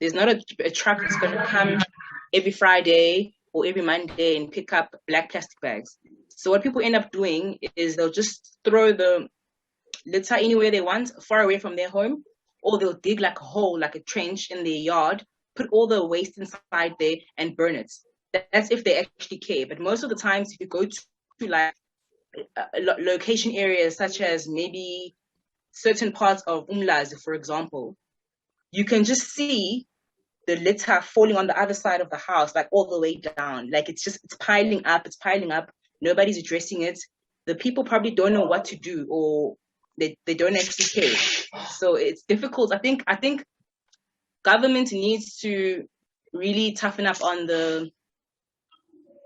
There's not a truck that's going to come every Friday or every Monday and pick up black plastic bags. So what people end up doing is they'll just throw the litter anywhere they want, far away from their home, or they'll dig like a hole, like a trench in their yard, put all the waste inside there and burn it. That's if they actually care. But most of the times, if you go to like location areas such as maybe certain parts of Umlazi, for example, you can just see the litter falling on the other side of the house, like all the way down. Like it's piling up, Nobody's addressing it. The people probably don't know what to do, or they don't actually care. So it's difficult. I think government needs to really toughen up on the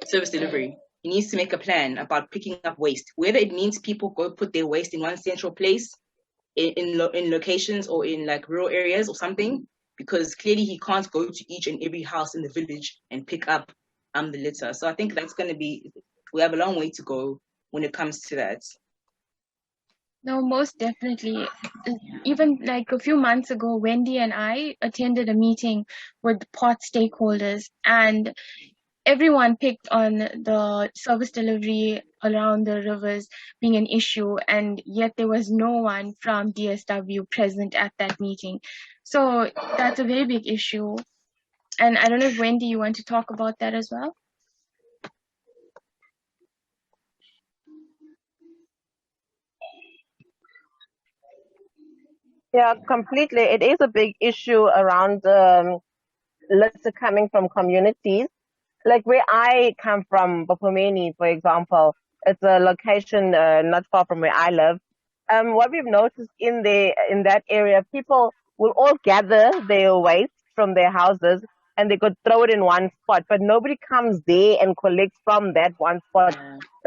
service delivery. It needs to make a plan about picking up waste, whether it means people go put their waste in one central place in locations or in like rural areas or something, because clearly he can't go to each and every house in the village and pick up the litter. So I think that's going to be, we have a long way to go when it comes to that. No, most definitely. Even like a few months ago, Wendy and I attended a meeting with port stakeholders, and everyone picked on the service delivery around the rivers being an issue, and yet there was no one from DSW present at that meeting. So that's a very big issue. And I don't know if Wendy, you want to talk about that as well? Yeah, completely. It is a big issue around litter coming from communities. Like where I come from, Bapomeni, for example, it's a location not far from where I live. What we've noticed in that area, people will all gather their waste from their houses and they could throw it in one spot, but nobody comes there and collects from that one spot,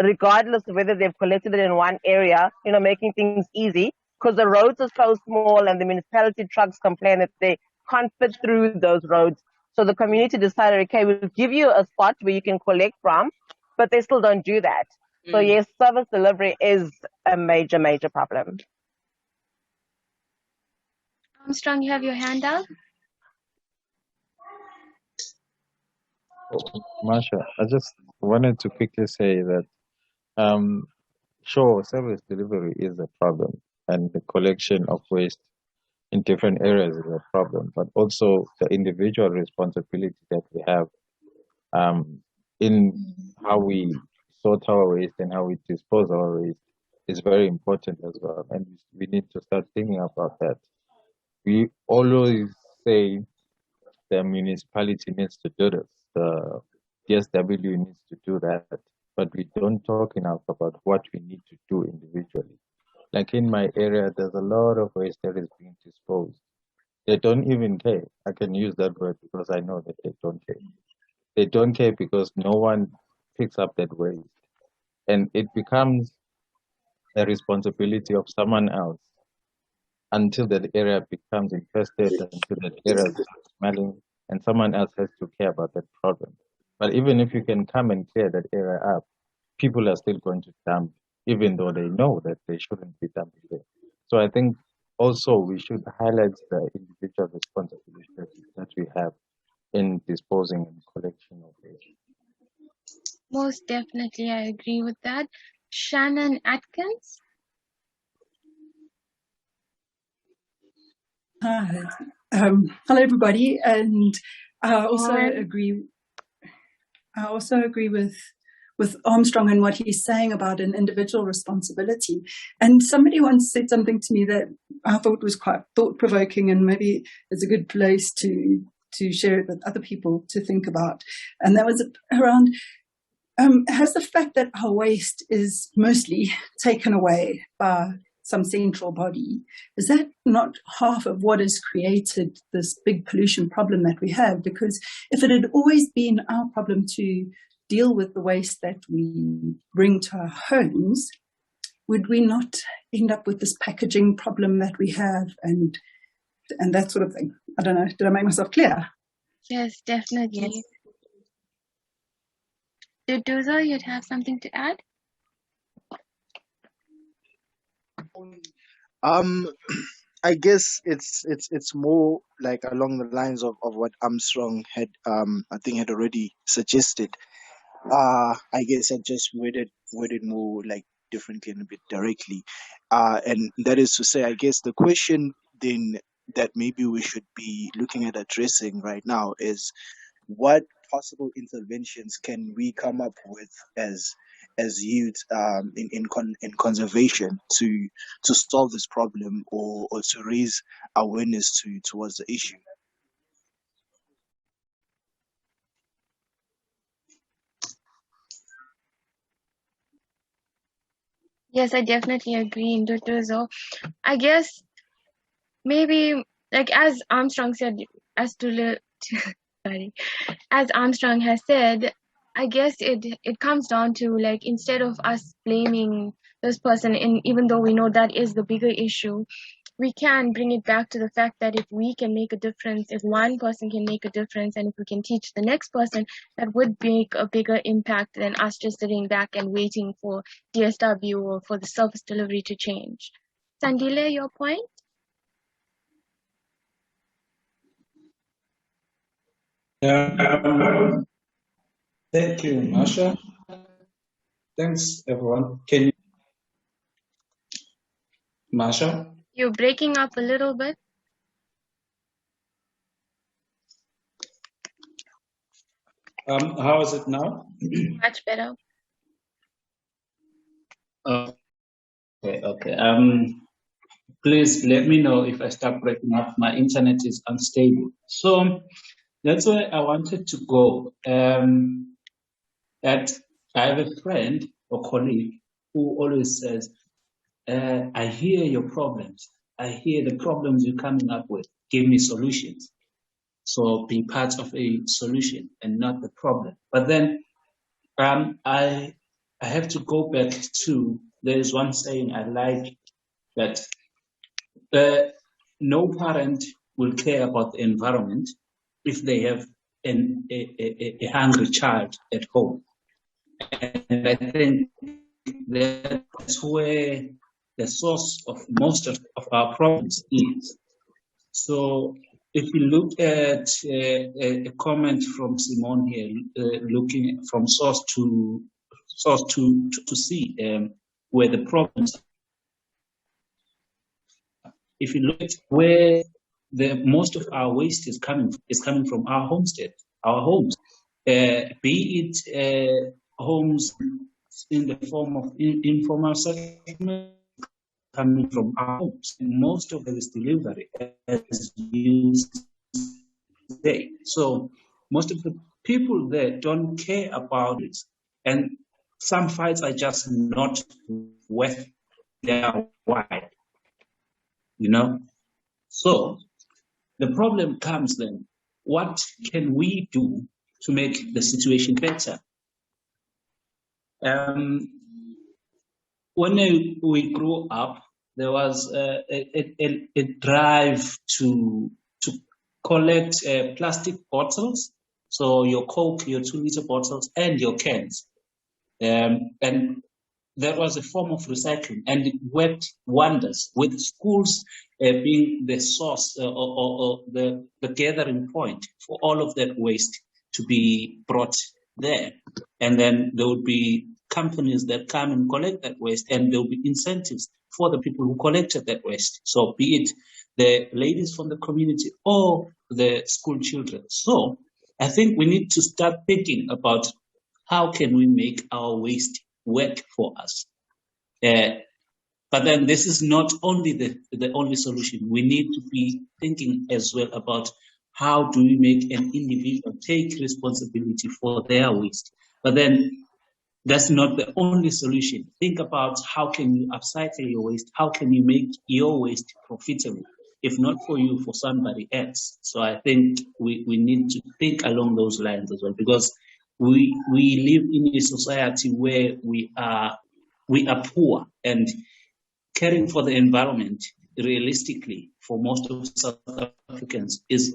regardless of whether they've collected it in one area, making things easy, because the roads are so small and the municipality trucks complain that they can't fit through those roads. So the community decided, okay, we'll give you a spot where you can collect from, but they still don't do that. So yes, service delivery is a major, major problem. Armstrong, you have your hand up? Masha, I just wanted to quickly say that, sure, service delivery is a problem, and the collection of waste in different areas is a problem, but also the individual responsibility that we have in how we sort our waste and how we dispose our waste is very important as well, and we need to start thinking about that. We always say the municipality needs to do this, the DSW needs to do that, but we don't talk enough about what we need to do individually. Like in my area, there's a lot of waste that is being disposed. They don't even care. I can use that word because I know that they don't care. They don't care because no one picks up that waste. And it becomes a responsibility of someone else until that area becomes infested, until that area starts smelling, and someone else has to care about that problem. But even if you can come and clear that area up, people are still going to dump, even though they know that they shouldn't be dumping there. So I think also we should highlight the individual responsibility that we have in disposing and collection of waste. Most definitely, I agree with that. Shannon Atkins? Hi. Hello, everybody. And I also agree with Armstrong and what he's saying about an individual responsibility. And somebody once said something to me that I thought was quite thought-provoking, and maybe it's a good place to share it with other people to think about. And that was around, has the fact that our waste is mostly taken away by some central body, is that not half of what has created this big pollution problem that we have? Because if it had always been our problem to deal with the waste that we bring to our homes, would we not end up with this packaging problem that we have and that sort of thing? I don't know. Did I make myself clear? Yes, definitely. Yes. Duduza, you'd have something to add? I guess it's more like along the lines of what Armstrong had I think had already suggested. I guess I just worded more like differently and a bit directly. And that is to say, I guess the question then that maybe we should be looking at addressing right now is what possible interventions can we come up with as youth in conservation to solve this problem or to raise awareness towards the issue. Yes, I definitely agree, Ndutuzo. I guess maybe like as Armstrong said, as to sorry, as Armstrong has said, I guess it comes down to like instead of us blaming this person, and even though we know that is the bigger issue, we can bring it back to the fact that if we can make a difference, if one person can make a difference, and if we can teach the next person, that would make a bigger impact than us just sitting back and waiting for DSW or for the service delivery to change. Sandile, your point? Thank you, Masha. Thanks, everyone. Can you, Masha? You're breaking up a little bit. How is it now? Much better. Okay. Please let me know if I start breaking up. My internet is unstable. So that's where I wanted to go. That I have a friend or colleague who always says, I hear your problems. I hear the problems you're coming up with. Give me solutions. So be part of a solution and not the problem. But then I have to go back to, there's one saying I like that no parent will care about the environment if they have a hungry child at home. And I think that's where the source of most of our problems is. So if you look at a comment from Simone here, looking from source to see where the problems. If you look at where the most of our waste is coming from our homestead, our homes, be it homes in the form of informal settlement coming from our homes. Most of this delivery is used today. So most of the people there don't care about it. And some fights are just not worth their while, you know? So the problem comes then, what can we do to make the situation better? When we grew up, there was a drive to collect plastic bottles, so your Coke, your 2-liter bottles, and your cans. And that was a form of recycling, and it worked wonders, with schools being the source or the gathering point for all of that waste to be brought there. And then there would be companies that come and collect that waste, and there will be incentives for the people who collected that waste. So be it the ladies from the community or the school children. So I think we need to start thinking about how can we make our waste work for us. But then this is not only the only solution. We need to be thinking as well about how do we make an individual take responsibility for their waste. But then that's not the only solution. Think about how can you upcycle your waste? How can you make your waste profitable? If not for you, for somebody else. So I think we need to think along those lines as well, because we live in a society where we are poor, and caring for the environment realistically for most of South Africans is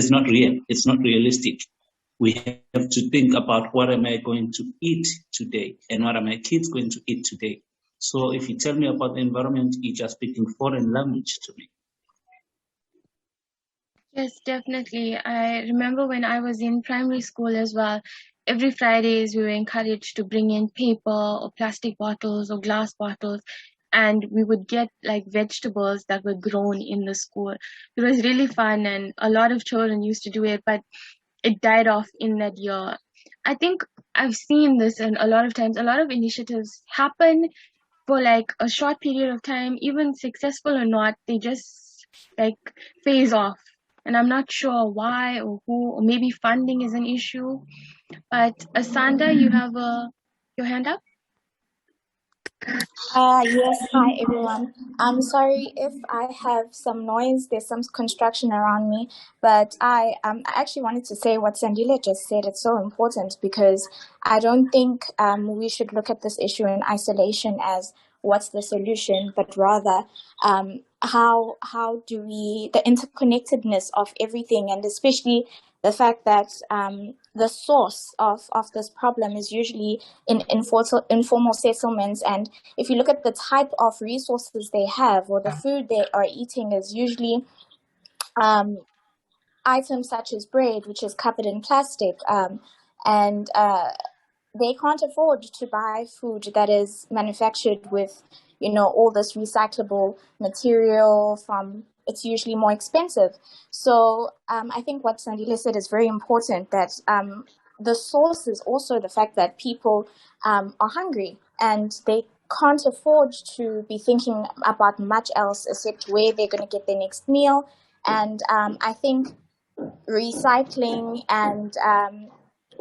not real. It's not realistic. We have to think about what am I going to eat today and what are my kids going to eat today. So if you tell me about the environment, you're just speaking foreign language to me. Yes, definitely. I remember when I was in primary school as well, every Fridays we were encouraged to bring in paper or plastic bottles or glass bottles, and we would get like vegetables that were grown in the school. It was really fun, and a lot of children used to do it, but it died off in that year. I think I've seen this, and a lot of times, a lot of initiatives happen for like a short period of time, even successful or not, they just like phase off. And I'm not sure why or who, or maybe funding is an issue. But Asanda, you have your hand up? Yes, hi everyone. I'm sorry if I have some noise. There's some construction around me, but I actually wanted to say what Sandile just said. It's so important because I don't think we should look at this issue in isolation as what's the solution, but rather how do we, the interconnectedness of everything, and especially the fact that the source of this problem is usually in informal settlements. And if you look at the type of resources they have or the food they are eating is usually items such as bread, which is covered in plastic, and they can't afford to buy food that is manufactured with, all this recyclable material from, it's usually more expensive. So I think what Sandile said is very important, that the source is also the fact that people are hungry and they can't afford to be thinking about much else except where they're going to get their next meal. And I think recycling and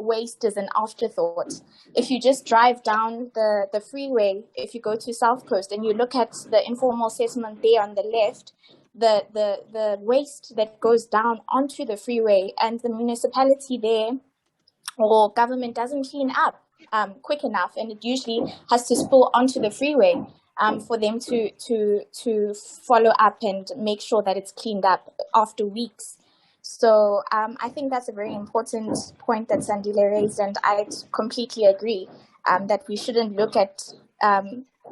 waste is an afterthought. If you just drive down the freeway, if you go to South Coast and you look at the informal settlement there on the left, the waste that goes down onto the freeway, and the municipality there or government doesn't clean up quick enough, and it usually has to spill onto the freeway for them to follow up and make sure that it's cleaned up after weeks. So I think that's a very important point that Sandile raised, and I completely agree that we shouldn't look at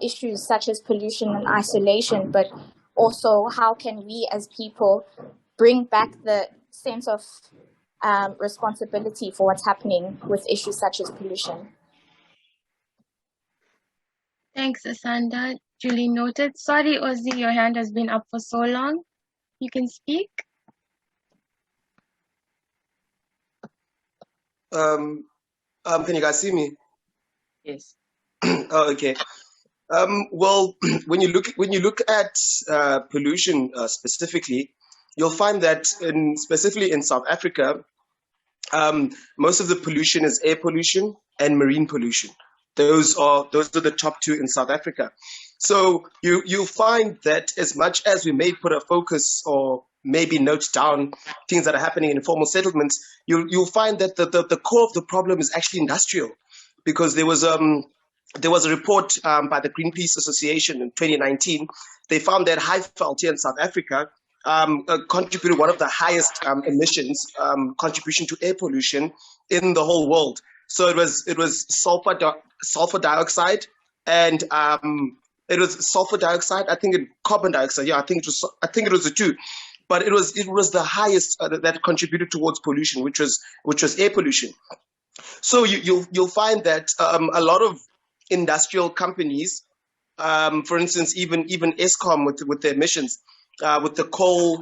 issues such as pollution in isolation, but also how can we as people bring back the sense of responsibility for what's happening with issues such as pollution. Thanks, Asanda. Duly noted. Sorry, Ozzy, your hand has been up for so long. You can speak. Can you guys see me? Yes. Oh, okay. Well, when you look at pollution specifically, you'll find that specifically in South Africa, most of the pollution is air pollution and marine pollution. Those are the top two in South Africa. So you'll find that as much as we may put a focus or maybe note down things that are happening in informal settlements, you'll find that the core of the problem is actually industrial, because there was a report by the Greenpeace Association in 2019. They found that Highveld here in South Africa contributed one of the highest emissions contribution to air pollution in the whole world. So it was sulfur dioxide and it was sulfur dioxide. I think carbon dioxide. Yeah, I think it was the two, but it was the highest that contributed towards pollution, which was air pollution. So you'll find that a lot of industrial companies, for instance, even Eskom with their emissions, with the coal,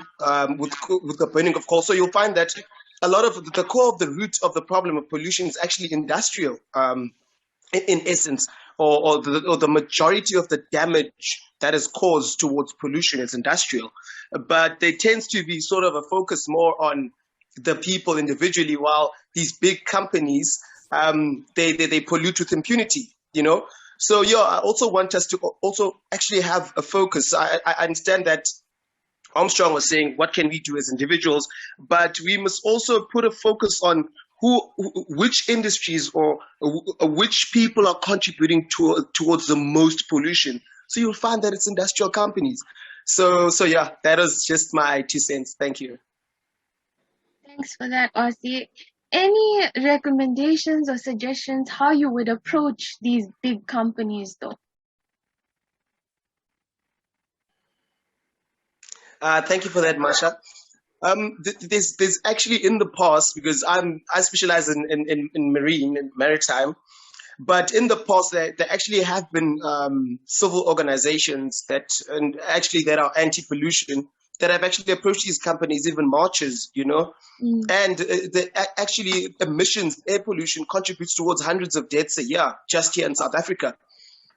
with the burning of coal. So you'll find that a lot of the core of the root of the problem of pollution is actually industrial, in essence, or the majority of the damage that is caused towards pollution is industrial. But there tends to be sort of a focus more on the people individually, while these big companies, they pollute with impunity, So yeah, I also want us to also actually have a focus. I understand that Armstrong was saying, what can we do as individuals? But we must also put a focus on which industries or which people are contributing towards the most pollution. So you'll find that it's industrial companies. So yeah, that is just my 2 cents. Thank you. Thanks for that, Ozzy. Any recommendations or suggestions how you would approach these big companies, though? Thank you for that, Masha. There's actually in the past, because I specialize in marine and maritime, but in the past there actually have been civil organizations that are anti-pollution, that have actually approached these companies, even marches, and actually emissions, air pollution contributes towards hundreds of deaths a year just here in South Africa.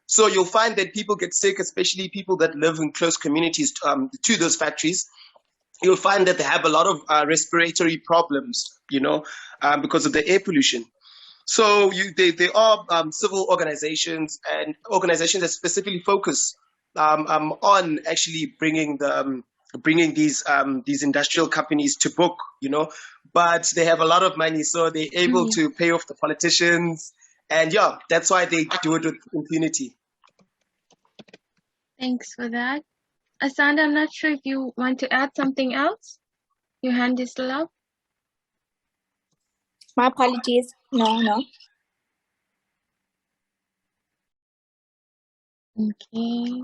So you'll find that people get sick, especially people that live in close communities to those factories. You'll find that they have a lot of respiratory problems, because of the air pollution. So there are civil organizations and organizations that specifically focus on actually bringing these industrial companies to book, but they have a lot of money, so they're able to pay off the politicians, and that's why they do it with impunity. Thanks for that. Asanda, I'm not sure if you want to add something else. Your hand is still up. My apologies. No. Okay.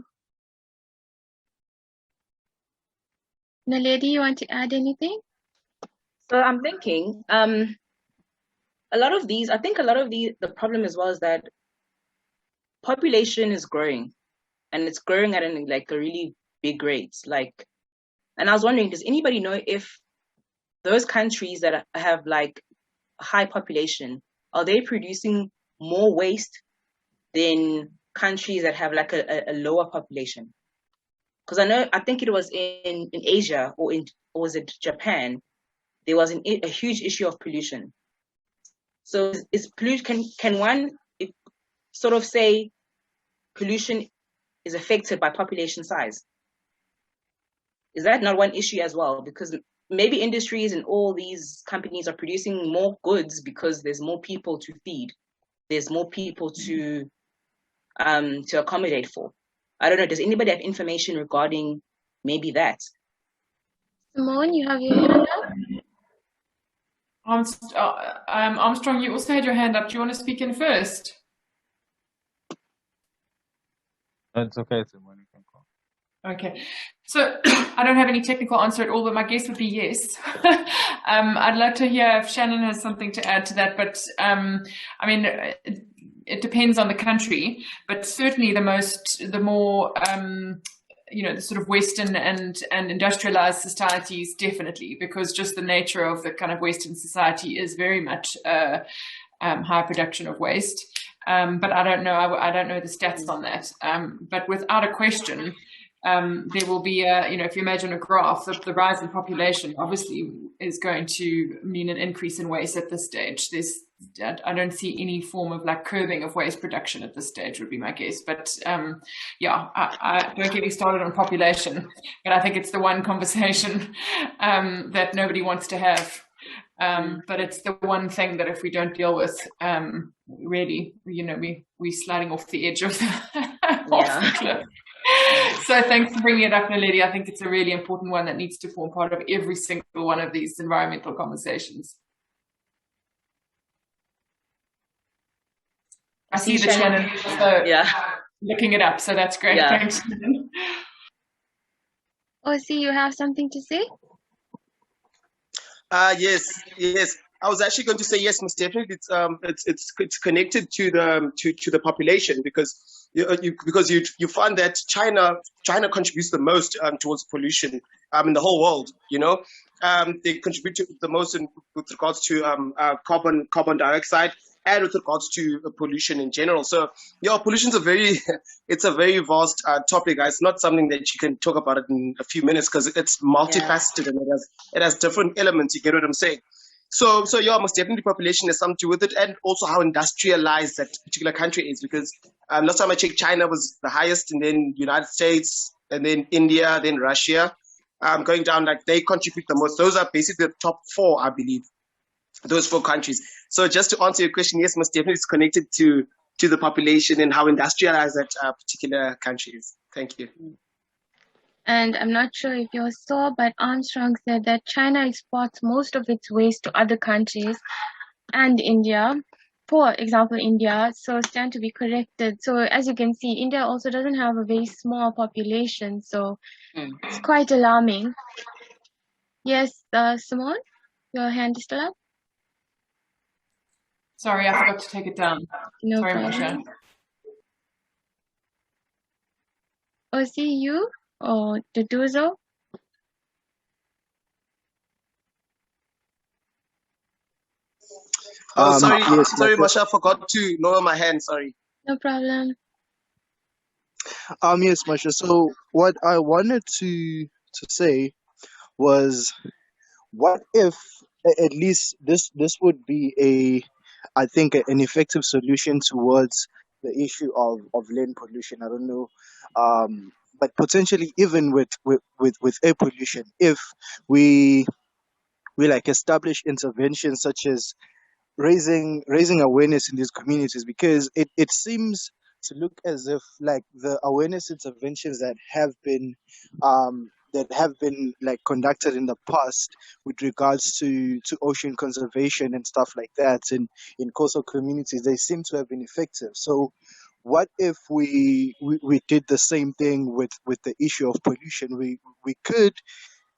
Naledi, you want to add anything? So I'm thinking, the problem as well is that population is growing, and it's growing at a really big rate. And I was wondering, does anybody know if those countries that have high population, are they producing more waste than countries that have a lower population? Because I think it was in Asia, or was it Japan, there was a huge issue of pollution. So is pollution, can one sort of say pollution is affected by population size? Is that not one issue as well? Because maybe industries and all these companies are producing more goods because there's more people to feed. There's more people to accommodate for. I don't know. Does anybody have information regarding maybe that? Simone, you have your hand up? Armstrong, you also had your hand up. Do you want to speak in first? That's okay, Simone. You can call. Okay. So I don't have any technical answer at all, but my guess would be yes. I'd like to hear if Shannon has something to add to that, but it depends on the country, but certainly the more the sort of Western and industrialized societies, definitely, because just the nature of the kind of Western society is very much high production of waste. But I don't know. I don't know the stats on that. But without a question, there will be if you imagine a graph, the rise in population obviously is going to mean an increase in waste at this stage. I don't see any form of curbing of waste production at this stage, would be my guess. But I don't get me started on population, but I think it's the one conversation that nobody wants to have. But it's the one thing that if we don't deal with, really, we're sliding off the edge of the cliff. So thanks for bringing it up, Naledi. I think it's a really important one that needs to form part of every single one of these environmental conversations. I see that Shannon looking it up, so that's great. Yeah. Thanks, Shannon. Osi, you have something to say? Yes. I was actually going to say yes, most definitely. It's connected to the population, because you find that China contributes the most towards pollution in the whole world. They contribute to the most with regards to carbon dioxide, and with regards to pollution in general. So pollution's a very vast topic. It's not something that you can talk about it in a few minutes, because it's multifaceted and it has different elements. You get what I'm saying? So most definitely population has something to do with it, and also how industrialized that particular country is, because last time I checked, China was the highest, and then United States, and then India, then Russia, going down, they contribute the most. Those are basically the top four, I believe, those four countries. So just to answer your question, yes, most definitely it's connected to the population and how industrialized that particular country is. Thank you. And I'm not sure if you saw, but Armstrong said that China exports most of its waste to other countries and India. For example, India, so stand to be corrected. So as you can see, India also doesn't have a very small population, so it's quite alarming. Yes, Simone, your hand is still up. Sorry, I forgot to take it down. No Sorry, problem. Marsha. Osi, you or Duduzo? Oh, sorry, Yes, sorry, Marsha. Masha, I forgot to lower my hand. Sorry. No problem. Yes, Marsha. So what I wanted to say was, what if at least this would be I think an effective solution towards the issue of land pollution. I don't know, but potentially even with air pollution, if we we like establish interventions such as raising awareness in these communities, because it seems to look as if like the awareness interventions that have been like conducted in the past with regards to ocean conservation and stuff like that in coastal communities, they seem to have been effective. So what if we did the same thing with the issue of pollution? We could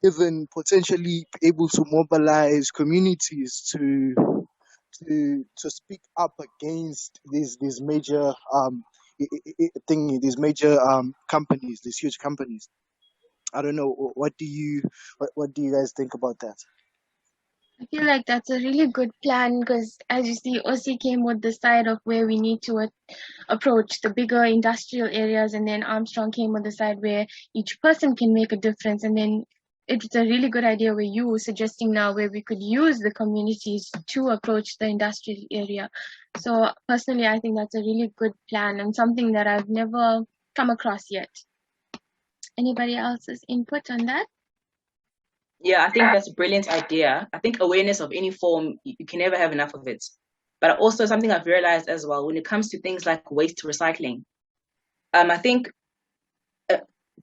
even potentially be able to mobilize communities to speak up against these major these major companies, these huge companies. I don't know. What do you guys think about that? I feel like that's a really good plan because, as you see, Osi came with the side of where we need to approach the bigger industrial areas, and then Armstrong came with the side where each person can make a difference. And then it's a really good idea where you were suggesting now where we could use the communities to approach the industrial area. So personally, I think that's a really good plan and something that I've never come across yet. Anybody else's input on that? Yeah, I think that's a brilliant idea. I think awareness of any form, you can never have enough of it. But also something I've realized as well, when it comes to things like waste recycling, I think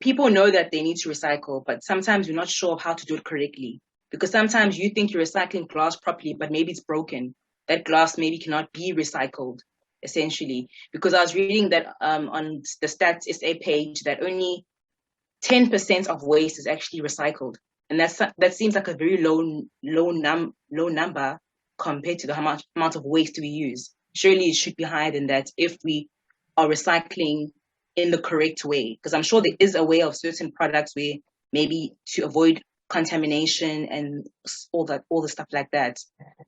people know that they need to recycle, but sometimes you're not sure of how to do it correctly. Because sometimes you think you're recycling glass properly, but maybe it's broken. That glass maybe cannot be recycled, essentially. Because I was reading that on the Stats SA page that only 10% of waste is actually recycled. And that seems like a very low number compared to the amount of waste we use. Surely it should be higher than that if we are recycling in the correct way. Because I'm sure there is a way of certain products where maybe to avoid contamination and all the stuff like that.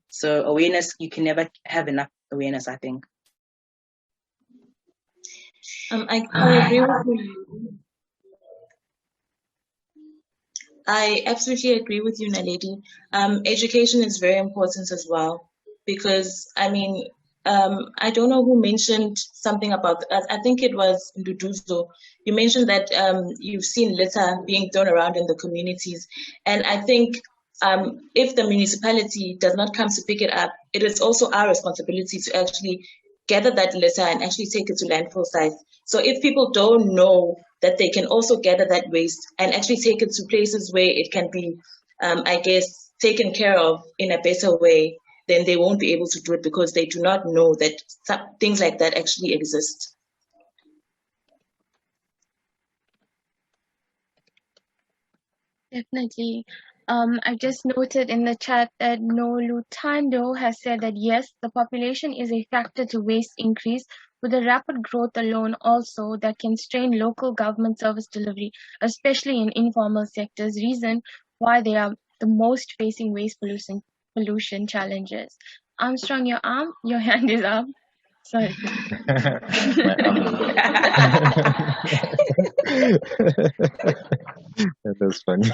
So awareness, you can never have enough awareness, I think. I agree with you. I absolutely agree with you, Naledi. Education is very important as well, because I mean, I don't know who mentioned something about. I think it was Nduduzo. You mentioned that you've seen litter being thrown around in the communities, and I think if the municipality does not come to pick it up, it is also our responsibility to actually gather that litter and actually take it to landfill sites. So if people don't know that they can also gather that waste and actually take it to places where it can be, I guess, taken care of in a better way, then they won't be able to do it because they do not know that things like that actually exist. Definitely. I just noted in the chat that Nolutando has said that yes, the population is a factor to waste increase, with the rapid growth alone also that can strain local government service delivery, especially in informal sectors, reason why they are the most facing waste pollution challenges. Armstrong, your hand is up. Sorry. My arm. That's funny.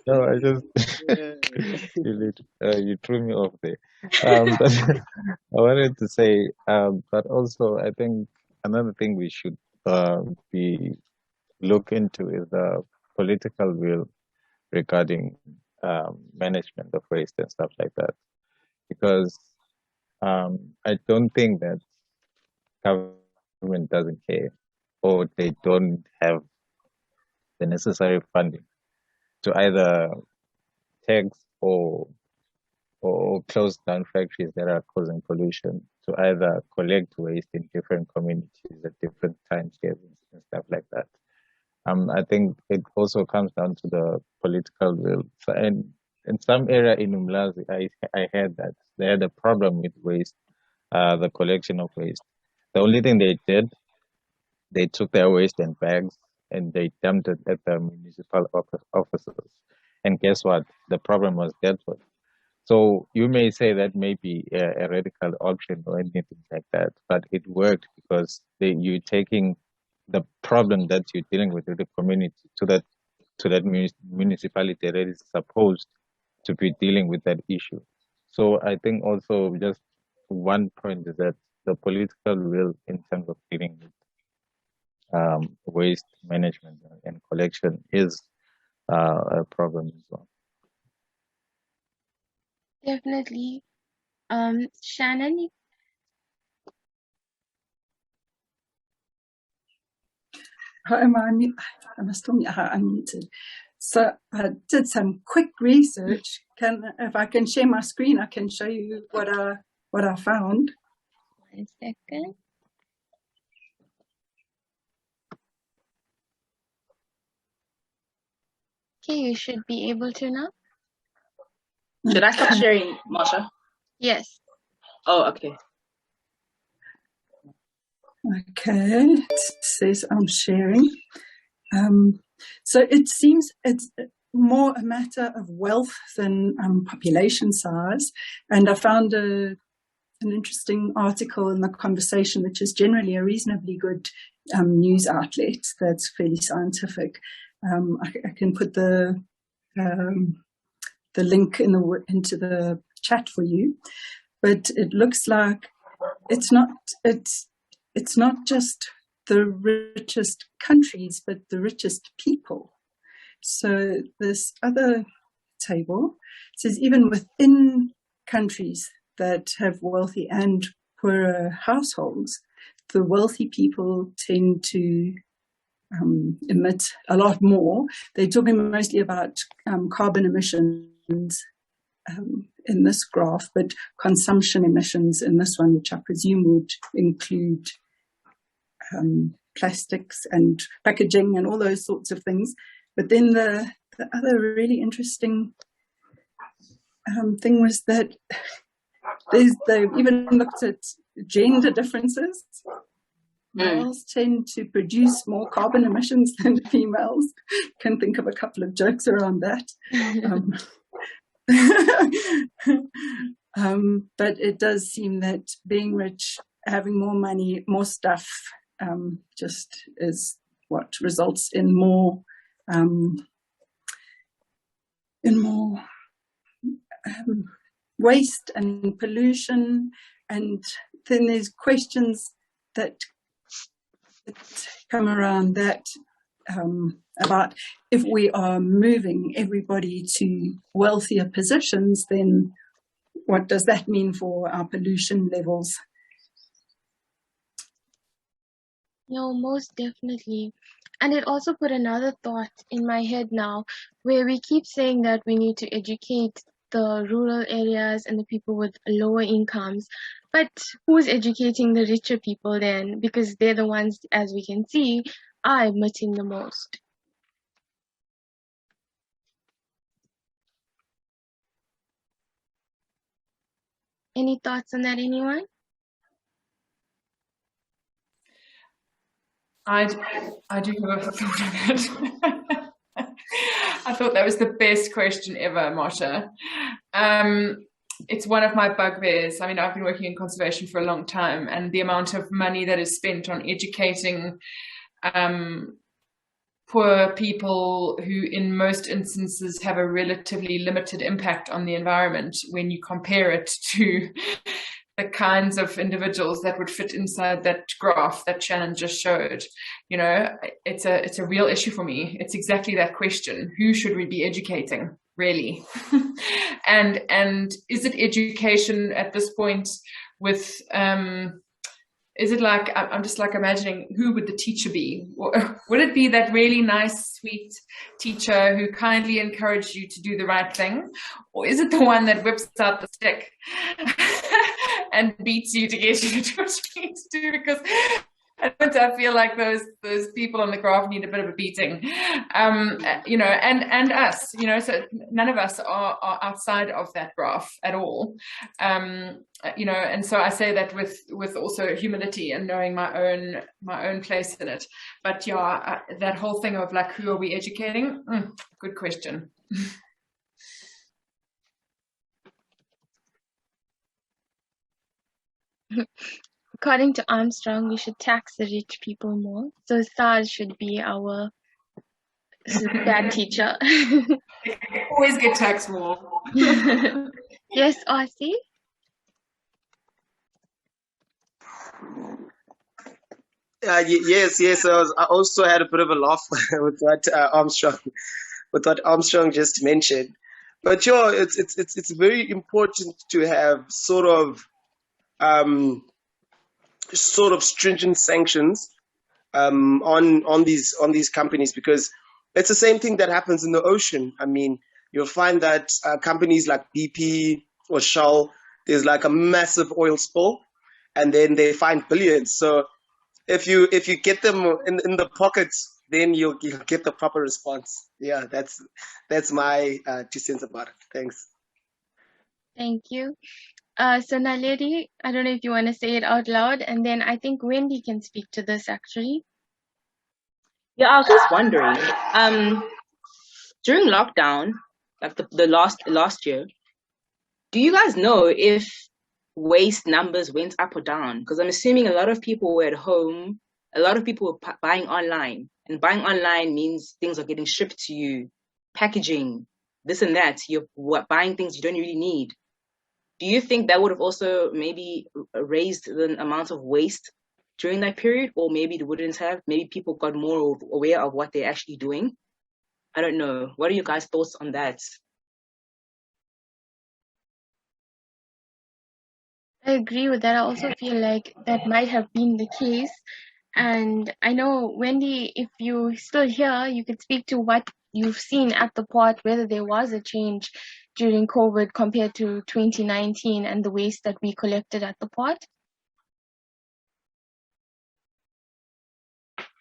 No, I just you threw me off there. But I wanted to say, but also I think another thing we should be look into is the political will regarding management of waste and stuff like that, because I don't think that government doesn't care or they don't have the necessary funding to either tax or close down factories that are causing pollution, to either collect waste in different communities at different time scales and stuff like that. I think it also comes down to the political will. So, and in some area in Umlazi, I heard that they had a problem with waste, the collection of waste. The only thing they did, they took their waste in bags and they dumped it at the municipal offices. And guess what? The problem was dealt with. So you may say that may be a radical option or anything like that, but it worked because you're taking the problem that you're dealing with the community to that municipality that is supposed to be dealing with that issue. So I think also just one point is that the political will in terms of dealing with waste management and collection is a problem as well. Definitely. Shannon? I must tell me I unmuted. So I did some quick research. If I can share my screen, I can show you what I found. 1 second. Okay, you should be able to now. Should I stop sharing, Marsha? Yes. Oh, okay. Okay, it says I'm sharing. So it seems it's more a matter of wealth than population size. And I found an interesting article in The Conversation, which is generally a reasonably good news outlet that's fairly scientific. I can put the link into the chat for you. But it looks like it's not just the richest countries, but the richest people. So this other table says even within countries that have wealthy and poorer households, the wealthy people tend to emit a lot more. They're talking mostly about carbon emissions in this graph, but consumption emissions in this one, which I presume would include plastics and packaging and all those sorts of things. But then the other really interesting thing was that they even looked at gender differences. Males tend to produce more carbon emissions than females. Can think of a couple of jokes around that. But it does seem that being rich, having more money, more stuff, just is what results in more waste and pollution. And then there's questions that come around that about if we are moving everybody to wealthier positions, then what does that mean for our pollution levels? No, most definitely. And it also put another thought in my head now, where we keep saying that we need to educate the rural areas and the people with lower incomes. But who's educating the richer people then? Because they're the ones, as we can see, are emitting the most. Any thoughts on that, anyone? I do have a thought on that. I thought that was the best question ever, Marsha. It's one of my bugbears. I mean, I've been working in conservation for a long time, and the amount of money that is spent on educating poor people who in most instances have a relatively limited impact on the environment when you compare it to the kinds of individuals that would fit inside that graph that Shannon just showed. You know, it's a real issue for me. It's exactly that question. Who should we be educating, really? and is it education at this point with is it like, I'm just like imagining, who would the teacher be? Would it be that really nice, sweet teacher who kindly encouraged you to do the right thing? Or is it the one that whips out the stick and beats you to get you to do what you need to do? Because I feel like those people on the graph need a bit of a beating, you know, and us, you know, so none of us are outside of that graph at all, you know, and so I say that with also humility and knowing my own place in it. But yeah, that whole thing of like, who are we educating? Good question. According to Armstrong, we should tax the rich people more. So SARS should be our bad teacher. Always get taxed more. Yes, Aussie? Yes. I also had a bit of a laugh with what Armstrong just mentioned. But sure, it's very important to have sort of stringent sanctions on these companies, because it's the same thing that happens in the ocean. I mean, you'll find that companies like BP or Shell, there's like a massive oil spill, and then they find billions. So if you get them in the pockets, then you'll get the proper response. Yeah, that's my 2 cents about it. Thanks. Thank you. So Naledi, I don't know if you want to say it out loud, and then I think Wendy can speak to this actually. Yeah, I was just wondering, during lockdown, like the last year, do you guys know if waste numbers went up or down? Because I'm assuming a lot of people were at home, a lot of people were buying online, and buying online means things are getting shipped to you, packaging, this and that. You're buying things you don't really need. Do you think that would have also maybe raised the amount of waste during that period, or maybe it wouldn't have? Maybe people got more aware of what they're actually doing. I don't know. What are you guys' thoughts on that? I agree with that. I also feel like that might have been the case. And I know, Wendy, if you're still here, you could speak to what you've seen at the port, whether there was a change during COVID compared to 2019 and the waste that we collected at the port.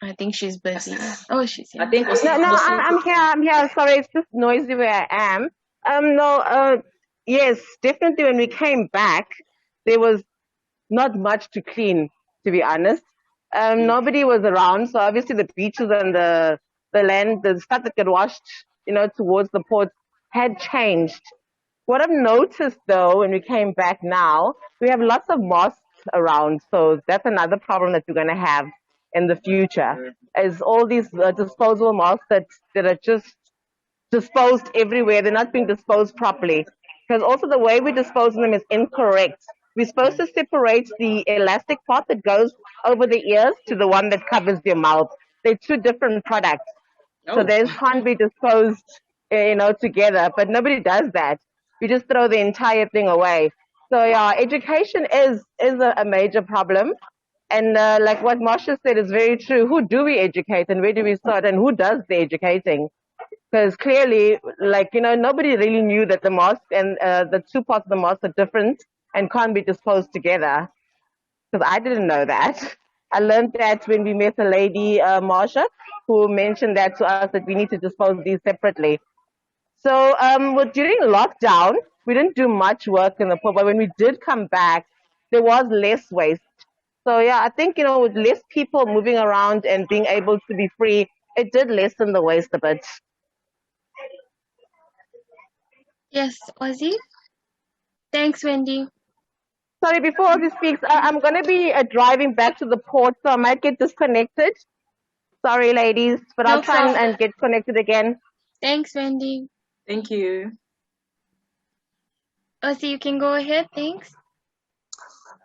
I think she's busy. Oh, she's here. I think I'm here. Sorry, it's just noisy where I am. Yes, definitely when we came back, there was not much to clean, to be honest. Nobody was around, so obviously the beaches and the land, the stuff that got washed, towards the port had changed. What I've noticed though, when we came back now, we have lots of mosques around, so that's another problem that we're going to have in the future, is all these disposable mosques that are just disposed everywhere. They're not being disposed properly, because also the way we dispose of them is incorrect. We're supposed to separate the elastic part that goes over the ears to the one that covers your mouth. They're two different products. So those can't be disposed, together, but nobody does that. We just throw the entire thing away. So yeah, education is a major problem. And like what Marsha said is very true. Who do we educate and where do we start and who does the educating? Because clearly, nobody really knew that the mosque and the two parts of the mosque are different and can't be disposed together. Because I didn't know that. I learned that when we met a lady, Marsha, who mentioned that to us, that we need to dispose of these separately. So during lockdown, we didn't do much work in the port, but when we did come back, there was less waste. So yeah, I think, with less people moving around and being able to be free, it did lessen the waste a bit. Yes, Ozzy? Thanks, Wendy. Sorry, before Ozzy speaks, I'm going to be driving back to the port, so I might get disconnected. Sorry, ladies, but I'll try and get connected again. Thanks, Wendy. Thank you. Ozzy, you can go ahead. Thanks.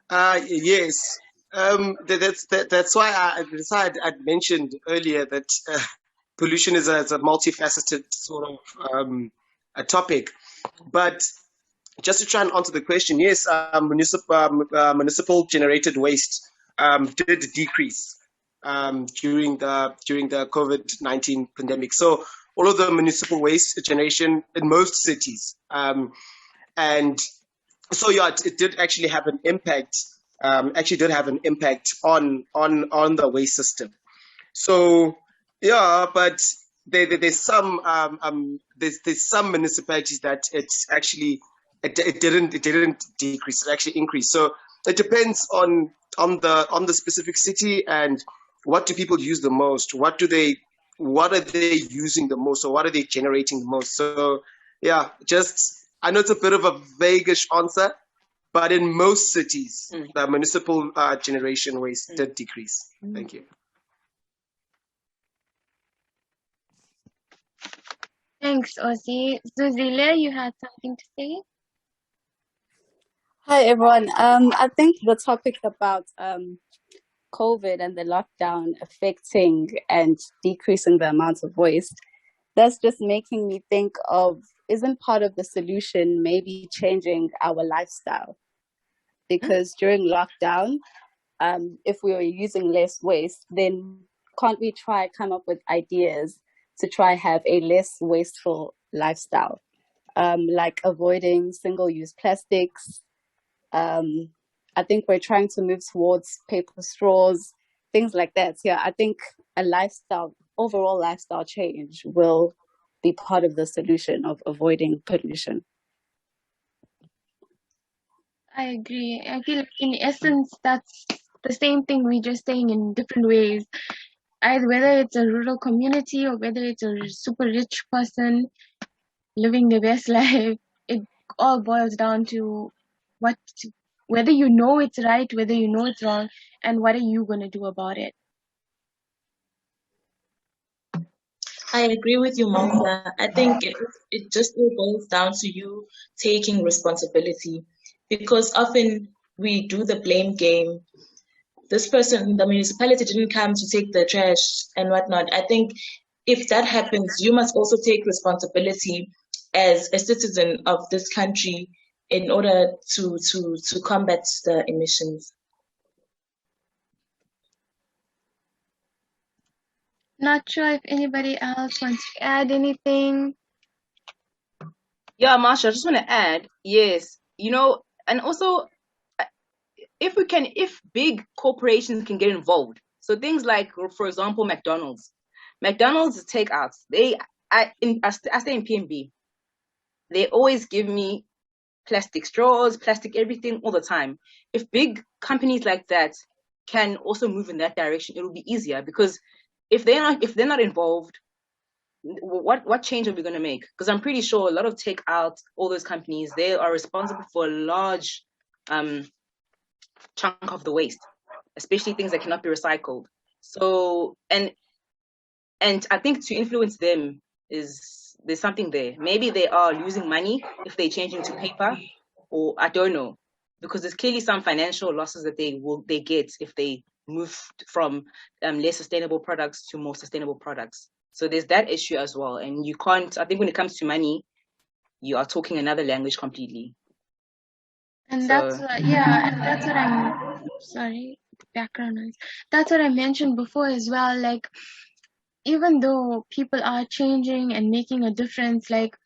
Yes. That's why I'd mentioned earlier that pollution is a multifaceted sort of a topic. But just to try and answer the question, yes, municipal generated waste did decrease during the COVID-19 pandemic. So all of the municipal waste generation in most cities, and so yeah, it did actually have an impact actually did have an impact on the waste system. So yeah, but there's some there's some municipalities that it's actually it didn't decrease, it actually increased. So it depends on the specific city and what do people use the most, what are they using the most, or what are they generating the most. So yeah, just I know it's a bit of a vaguish answer, but in most cities the municipal generation waste did decrease. Thank you. Thanks, Ozzy. Zuzilia, you had something to say? Hi, everyone. I think the topic about COVID and the lockdown affecting and decreasing the amount of waste, that's just making me think of, isn't part of the solution maybe changing our lifestyle? Because during lockdown, if we were using less waste, then can't we try come up with ideas to try have a less wasteful lifestyle, like avoiding single-use plastics. I think we're trying to move towards paper straws, things like that. Yeah, I think a overall lifestyle change will be part of the solution of avoiding pollution. I agree. I feel like in essence, that's the same thing we're just saying in different ways. Either whether it's a rural community or whether it's a super rich person living their best life, it all boils down to whether you know it's right, whether you know it's wrong, and what are you going to do about it. I agree with you, Martha. I think it just all boils down to you taking responsibility, because often we do the blame game. This person, the municipality didn't come to take the trash and whatnot. I think if that happens, you must also take responsibility as a citizen of this country in order to combat the emissions. Not sure if anybody else wants to add anything. Yeah, Marsha, I just want to add, yes, and also if big corporations can get involved, so things like, for example, McDonald's takeouts, I stay in PNB, they always give me plastic straws, plastic everything all the time. If big companies like that can also move in that direction, it will be easier, because if they're not involved, what change are we going to make? Because I'm pretty sure a lot of takeout, all those companies, they are responsible for a large chunk of the waste, especially things that cannot be recycled. So and I think to influence them there's something there. Maybe they are losing money if they change into paper, or I don't know, because there's clearly some financial losses that they get if they move from less sustainable products to more sustainable products. So there's that issue as well. And you can't, I think when it comes to money, you are talking another language completely. And that's what I'm sorry, background noise. That's what I mentioned before as well. Like, even though people are changing and making a difference, like,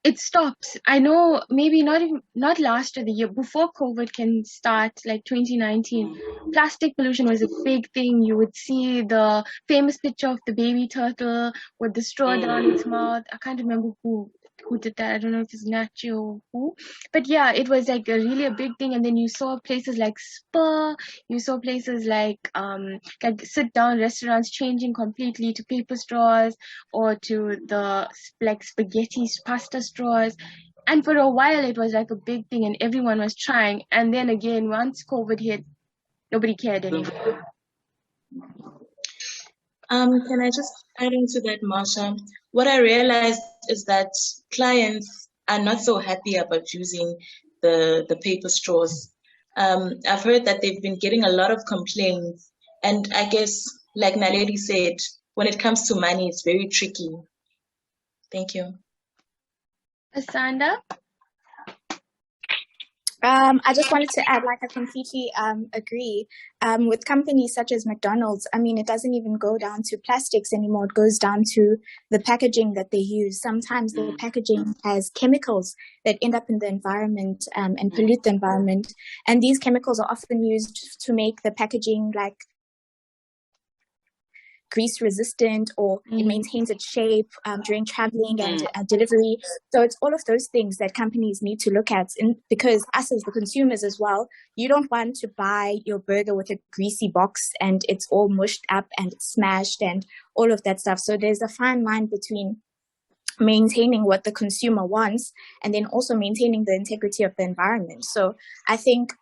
it stops. I know maybe not last year, the year before COVID can start, like 2019, plastic pollution was a big thing. You would see the famous picture of the baby turtle with the straw down its mouth. I can't remember who did that. I don't know if it's Nachi or who, but yeah, it was like really a big thing. And then you saw places like Spur, you saw places like sit down restaurants changing completely to paper straws or to the like spaghetti pasta straws. And for a while it was like a big thing and everyone was trying. And then again, once COVID hit, nobody cared anymore. Can I just add into that, Marsha? What I realized is that clients are not so happy about using the paper straws. I've heard that they've been getting a lot of complaints, and I guess, like Naledi said, when it comes to money, it's very tricky. Thank you. Asanda? I just wanted to add, like, I completely agree with companies such as McDonald's. I mean, it doesn't even go down to plastics anymore. It goes down to the packaging that they use. Sometimes the packaging has chemicals that end up in the environment and pollute the environment. And these chemicals are often used to make the packaging like grease resistant, or it maintains its shape during traveling and delivery. So it's all of those things that companies need to look at, because us as the consumers as well, you don't want to buy your burger with a greasy box and it's all mushed up and it's smashed and all of that stuff. So there's a fine line between maintaining what the consumer wants and then also maintaining the integrity of the environment. So I think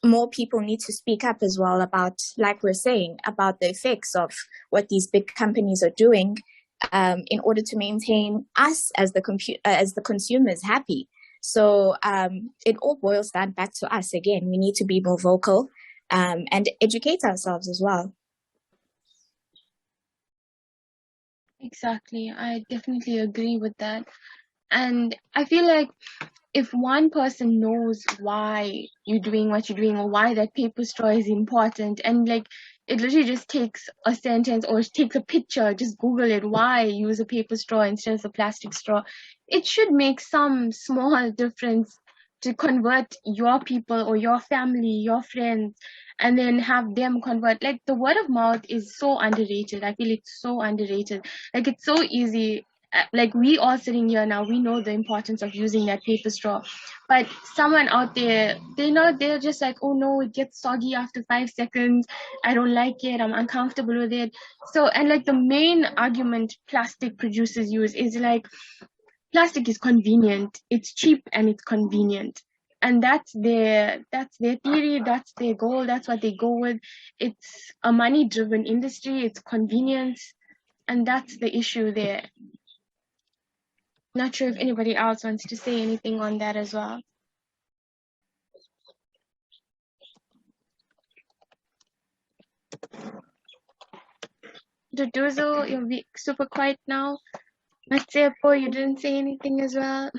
more people need to speak up as well about, like we're saying, about the effects of what these big companies are doing in order to maintain us as the consumers happy. So it all boils down back to us again. We need to be more vocal and educate ourselves as well. Exactly. I definitely agree with that. And I feel like if one person knows why you're doing what you're doing, or why that paper straw is important, and like it literally just takes a sentence or it takes a picture, just Google it, why use a paper straw instead of a plastic straw, it should make some small difference to convert your people or your family, your friends, and then have them convert. Like, the word of mouth is so underrated. I feel it's so underrated. Like, it's so easy. Like, we all sitting here now, we know the importance of using that paper straw, but someone out there, they're just like, oh no, it gets soggy after 5 seconds, I don't like it, I'm uncomfortable with it. So, and like the main argument plastic producers use is like, plastic is convenient, it's cheap and it's convenient. And that's their theory, that's their goal, that's what they go with. It's a money-driven industry, it's convenience, and that's the issue there. Not sure if anybody else wants to say anything on that as well. Duduzo, you're super quiet now. Matsepo, you didn't say anything as well.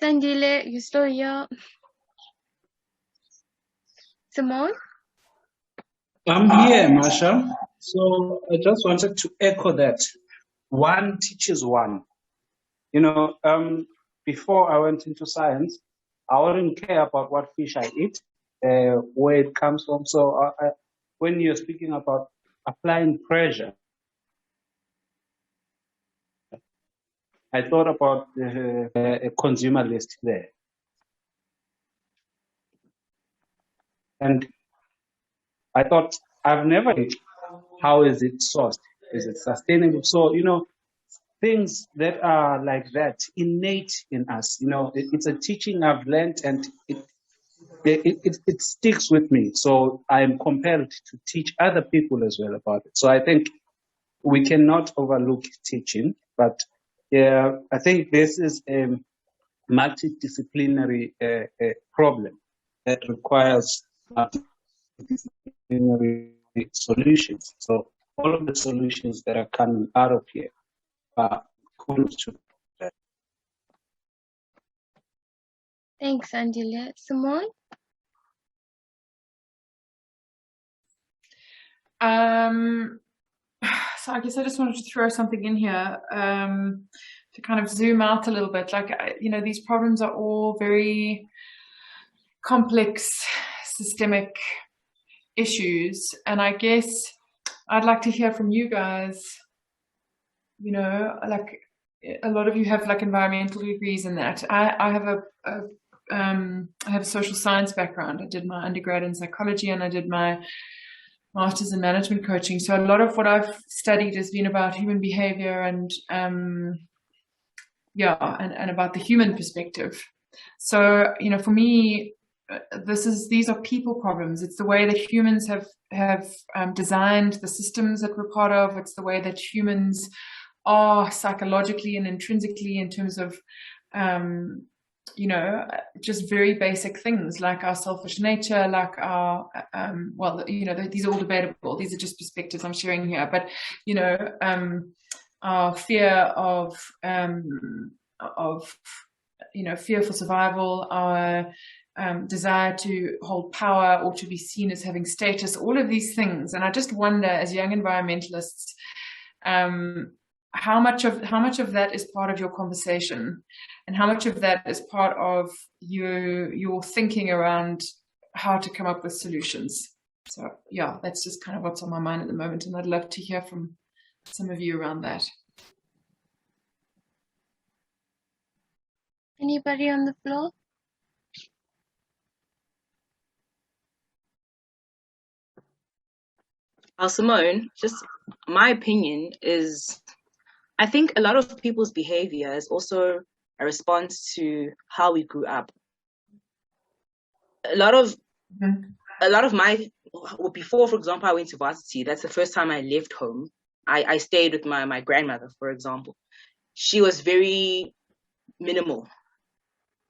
Sandile, you still here? Simone? I'm here, Masha. So I just wanted to echo that. One teaches one. You know, before I went into science, I wouldn't care about what fish I eat, where it comes from. So when you're speaking about applying pressure, I thought about a consumer list there. And I thought, I've never heard, how is it sourced? Is it sustainable? So, you know, things that are like that, innate in us, you know, it's a teaching I've learned, and it sticks with me. So I'm compelled to teach other people as well about it. So I think we cannot overlook teaching, but yeah, I think this is a multidisciplinary problem that requires multidisciplinary solutions. So all of the solutions that are coming out of here are cool to that. Thanks, Andile. Simone? So I guess I just wanted to throw something in here to kind of zoom out a little bit. Like, you know, these problems are all very complex, systemic issues. And I guess I'd like to hear from you guys, you know, like a lot of you have like environmental degrees in that. I have a social science background. I did my undergrad in psychology and I did my master's in management coaching. So a lot of what I've studied has been about human behavior and about the human perspective. So, you know, for me, these are people problems. It's the way that humans have designed the systems that we're part of. It's the way that humans are psychologically and intrinsically in terms of you know, just very basic things like our selfish nature, like our, well, you know, these are all debatable. These are just perspectives I'm sharing here. But, you know, our fear of fear for survival, our desire to hold power or to be seen as having status, all of these things. And I just wonder, as young environmentalists, how much of that is part of your conversation, and how much of that is part of your thinking around how to come up with solutions. So yeah, that's just kind of what's on my mind at the moment, and I'd love to hear from some of you around that. Anybody on the floor? Simone, just my opinion is, I think a lot of people's behavior is also a response to how we grew up. A lot of my, before, for example, I went to varsity, that's the first time I left home. I stayed with my grandmother, for example. She was very minimal.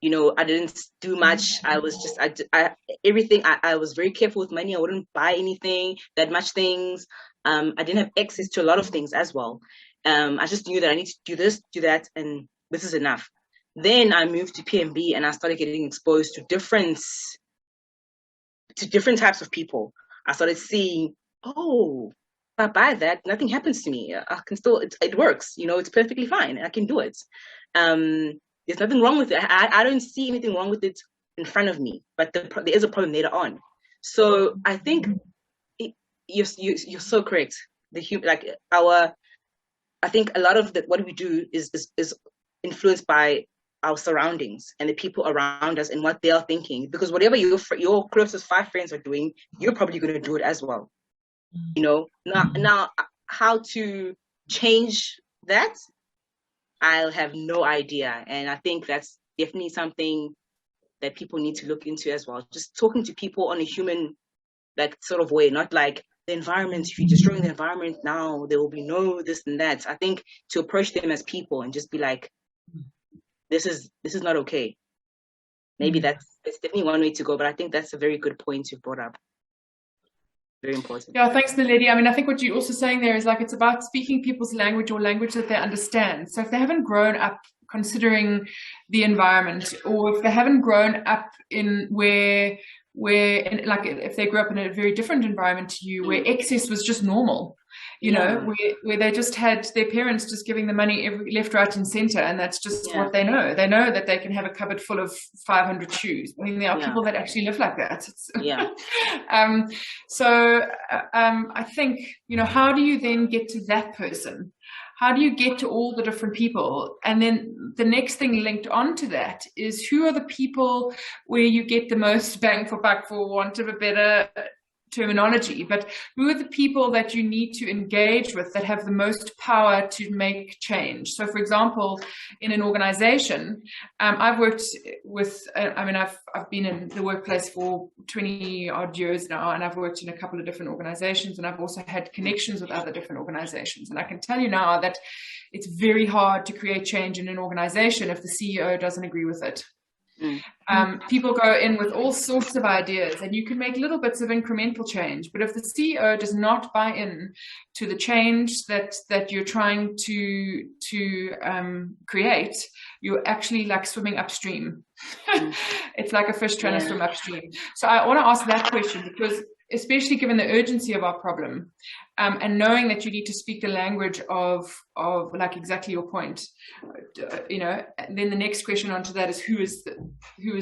You know, I didn't do much. I was just, I was very careful with money. I wouldn't buy anything, that much things. I didn't have access to a lot of things as well. I just knew that I need to do this, do that, and this is enough. Then I moved to PMB and I started getting exposed to different types of people. I started seeing, oh, if I buy that, nothing happens to me. I can still, it works. You know, it's perfectly fine. I can do it. There's nothing wrong with it. I don't see anything wrong with it in front of me, but there is a problem later on. So I think you're so correct. I think a lot of what we do is influenced by our surroundings and the people around us and what they are thinking. Because whatever your closest 5 friends are doing, you're probably going to do it as well. You know, now how to change that, I'll have no idea. And I think that's definitely something that people need to look into as well. Just talking to people on a human, sort of way, not like the environment. If you're destroying the environment now, there will be no this and that. I think to approach them as people and just be like, this is not okay. Maybe that's definitely one way to go. But I think that's a very good point you brought up. Very important. Yeah, thanks, Naledi. I mean, I think what you're also saying there is it's about speaking people's language or language that they understand. So if they haven't grown up considering the environment, or if they haven't grown up in if they grew up in a very different environment to you, where excess was just normal, you know, where they just had their parents just giving the money left, right, and center, and that's just what they know. They know that they can have a cupboard full of 500 shoes. I mean, there are people that actually live like that. I think, you know, how do you then get to that person? How do you get to all the different people? And then the next thing linked onto that is, who are the people where you get the most bang for buck, for want of a better terminology, but who are the people that you need to engage with that have the most power to make change? So, for example, in an organization, I've worked with, I've been in the workplace for 20 odd years now, and I've worked in a couple of different organizations, and I've also had connections with other different organizations. And I can tell you now that it's very hard to create change in an organization if the CEO doesn't agree with it. People go in with all sorts of ideas, and you can make little bits of incremental change, but if the CEO does not buy in to the change that you're trying to create, you're actually like swimming upstream. It's like a fish trying to swim upstream. So I want to ask that question, because especially given the urgency of our problem, and knowing that you need to speak the language of like exactly your point, you know, and then the next question onto that is, who is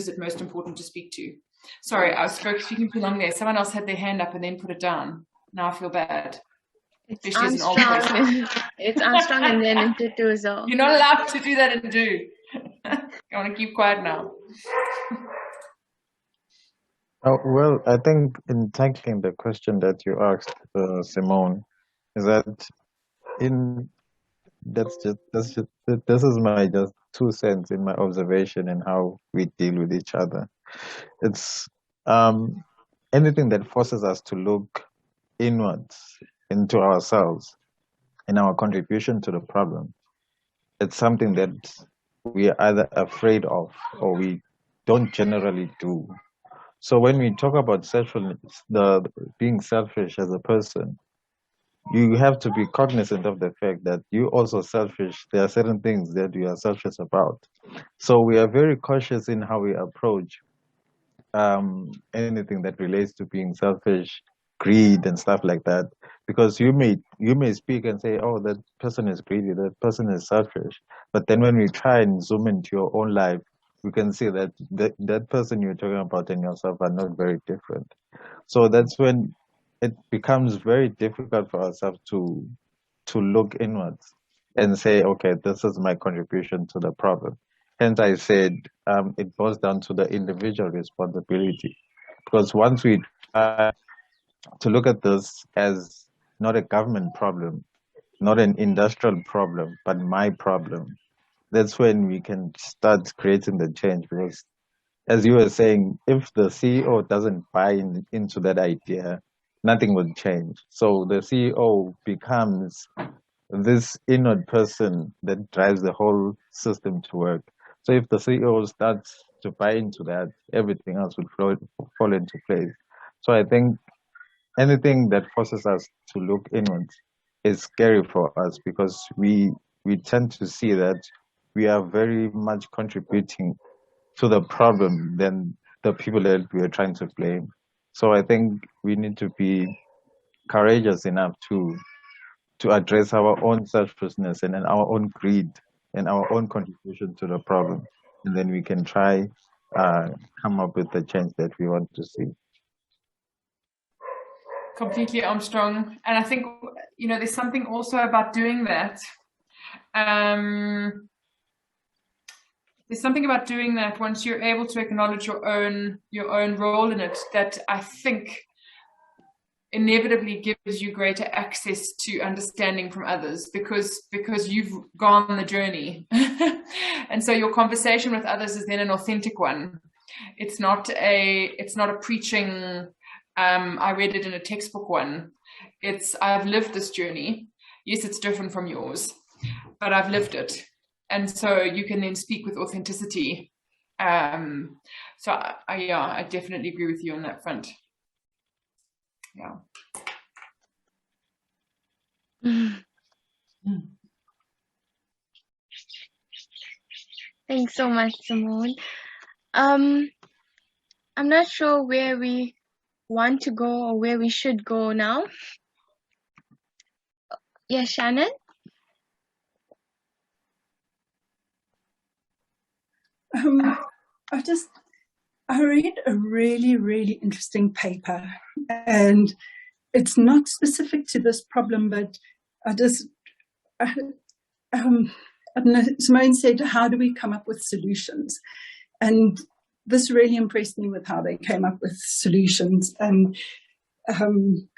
it most important to speak to? Sorry, I was speaking too long there. Someone else had their hand up and then put it down. Now I feel bad. It's Armstrong. It's Armstrong and then into Tuzo. You're not allowed to do that and do. I want to keep quiet now. Oh, well, I think in tackling the question that you asked, Simone, is that this is my just 2 cents in my observation and how we deal with each other. It's anything that forces us to look inwards into ourselves and our contribution to the problem. It's something that we are either afraid of or we don't generally do. So when we talk about being selfish as a person, you have to be cognizant of the fact that you also selfish. There are certain things that you are selfish about. So we are very cautious in how we approach anything that relates to being selfish, greed, and stuff like that. Because you may speak and say, "Oh, that person is greedy, that person is selfish," but then when we try and zoom into your own life, we can see that that person you're talking about and yourself are not very different. So that's when it becomes very difficult for ourselves to look inwards and say, okay, this is my contribution to the problem. Hence, I said it boils down to the individual responsibility. Because once we try to look at this as not a government problem, not an industrial problem, but my problem, that's when we can start creating the change. Because as you were saying, if the CEO doesn't buy into that idea, nothing will change. So the CEO becomes this inward person that drives the whole system to work. So if the CEO starts to buy into that, everything else would fall into place. So I think anything that forces us to look inward is scary for us because we tend to see that we are very much contributing to the problem than the people that we are trying to blame. So I think we need to be courageous enough to address our own selfishness and then our own greed and our own contribution to the problem, and then we can try come up with the change that we want to see. Completely, Armstrong. And I think, there's something also about doing that. There's something about doing that once you're able to acknowledge your own role in it, that I think inevitably gives you greater access to understanding from others because you've gone the journey. And so your conversation with others is then an authentic one. It's not a preaching, I read it in a textbook one. It's, I've lived this journey. Yes, it's different from yours, but I've lived it. And so you can then speak with authenticity. So I definitely agree with you on that front. Yeah. Thanks so much, Simone. I'm not sure where we want to go or where we should go now. Yeah, Shannon? I read a really, really interesting paper, and it's not specific to this problem, but I don't know, Simone said, how do we come up with solutions? And this really impressed me with how they came up with solutions. And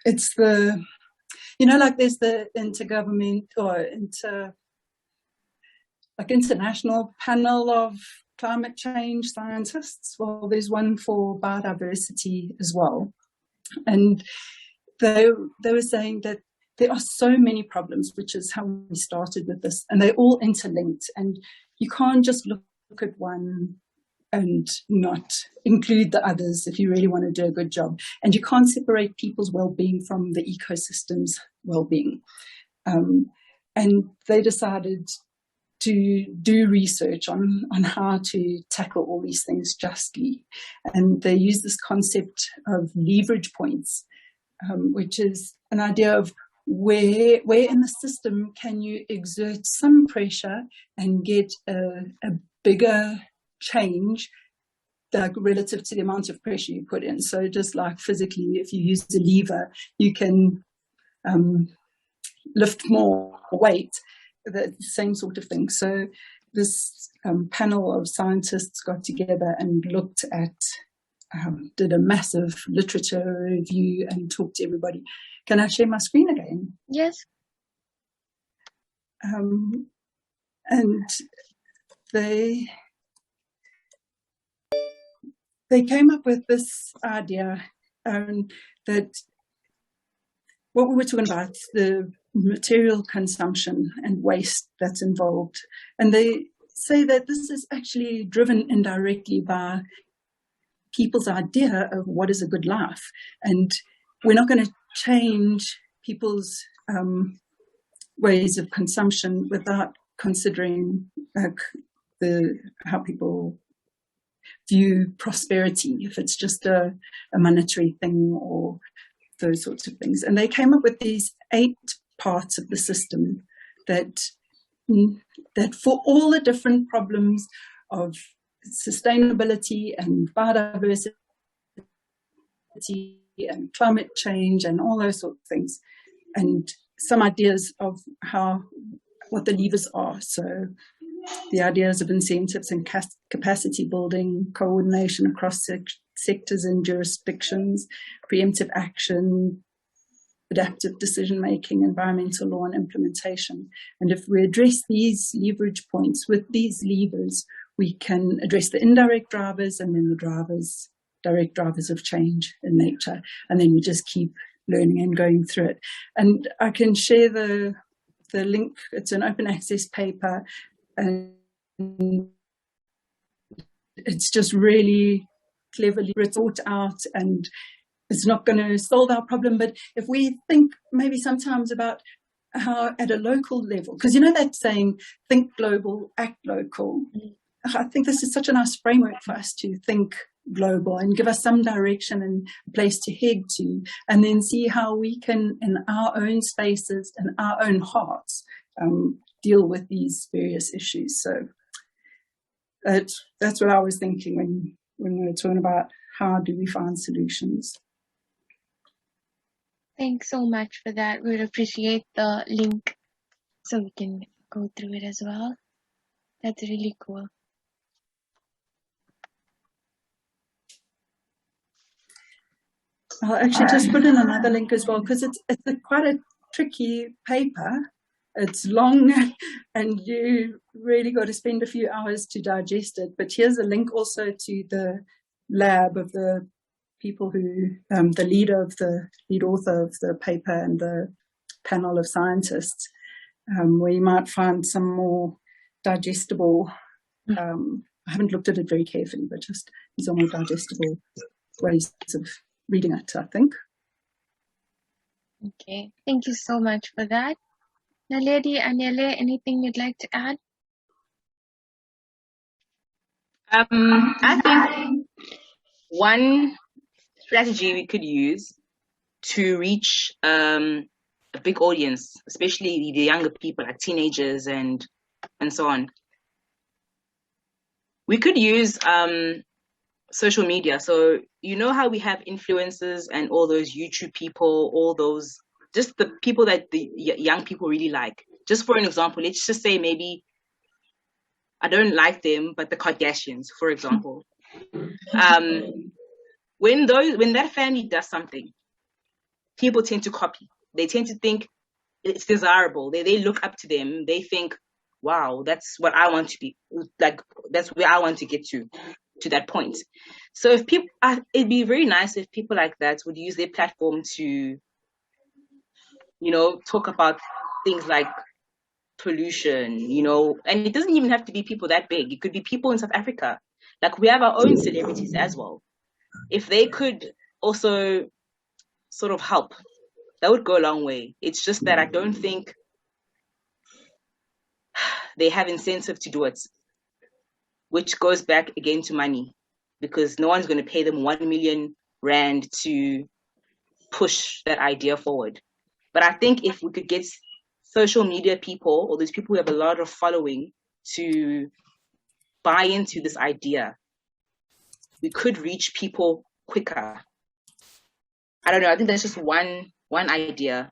it's the, like there's the intergovernment or international panel of climate change scientists. Well, there's one for biodiversity as well. And they were saying that there are so many problems, which is how we started with this, and they're all interlinked. And you can't just look at one and not include the others if you really want to do a good job. And you can't separate people's well-being from the ecosystem's well-being. And they decided to do research on how to tackle all these things justly. And they use this concept of leverage points, which is an idea of where in the system can you exert some pressure and get a bigger change relative to the amount of pressure you put in. So just like physically, if you use a lever, you can lift more weight, the same sort of thing. So this panel of scientists got together and looked at, did a massive literature review and talked to everybody. Can I share my screen again? Yes. And they came up with this idea that what we were talking about, the material consumption and waste that's involved. And they say that this is actually driven indirectly by people's idea of what is a good life. And we're not going to change people's ways of consumption without considering how people view prosperity, if it's just a monetary thing or those sorts of things. And they came up with these 8 parts of the system that for all the different problems of sustainability and biodiversity and climate change and all those sorts of things, and some ideas of what the levers are. So the ideas of incentives and capacity building, coordination across sectors and jurisdictions, preemptive action, adaptive decision-making, environmental law and implementation. And if we address these leverage points with these levers, we can address the indirect drivers and then the direct drivers of change in nature. And then we just keep learning and going through it. And I can share the link. It's an open access paper, and it's just really cleverly thought out, and it's not going to solve our problem. But if we think maybe sometimes about how at a local level, because you know that saying, think global, act local. I think this is such a nice framework for us to think global and give us some direction and a place to head to, and then see how we can, in our own spaces and our own hearts, deal with these various issues. So that's what I was thinking when we were talking about how do we find solutions. Thanks so much for that. We'd appreciate the link so we can go through it as well. That's really cool. I'll actually just put in another link as well, because it's quite a tricky paper. It's long and you really got to spend a few hours to digest it. But here's a link also to the lab of the people who, the lead author of the paper and the panel of scientists, where you might find some more digestible, I haven't looked at it very carefully, but just some more digestible ways of reading it, I think. Okay, thank you so much for that. Naledi, Anele, anything you'd like to add? I think one strategy we could use to reach a big audience, especially the younger people, like teenagers and so on, we could use social media. So you know how we have influencers and all those YouTube people, all those, just the people that the young people really like. Just for an example, let's just say maybe, I don't like them, but the Kardashians, for example. When that family does something, people tend to copy. They tend to think it's desirable. They look up to them. They think, wow, that's what I want to be. Like, that's where I want to get to that point. So if people, it'd be very nice if people like that would use their platform to, talk about things like pollution, and it doesn't even have to be people that big. It could be people in South Africa. Like, we have our own celebrities as well. If they could also sort of help, that would go a long way. It's just that I don't think they have incentive to do it, which goes back again to money, because no one's going to pay them 1 million rand to push that idea forward. But I think if we could get social media people, or those people who have a lot of following, to buy into this idea, we could reach people quicker. I don't know. I think that's just one idea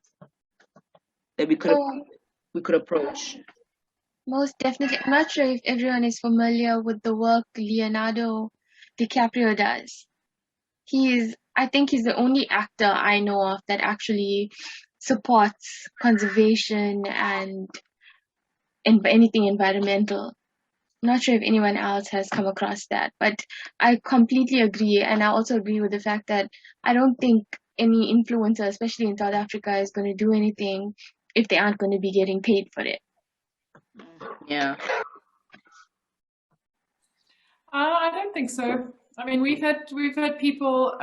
that we could approach. Most definitely. I'm not sure if everyone is familiar with the work Leonardo DiCaprio does. I think he's the only actor I know of that actually supports conservation and anything environmental. I'm not sure if anyone else has come across that, but I completely agree. And I also agree with the fact that I don't think any influencer, especially in South Africa, is going to do anything if they aren't going to be getting paid for it. Yeah. I don't think so. I mean, we've had people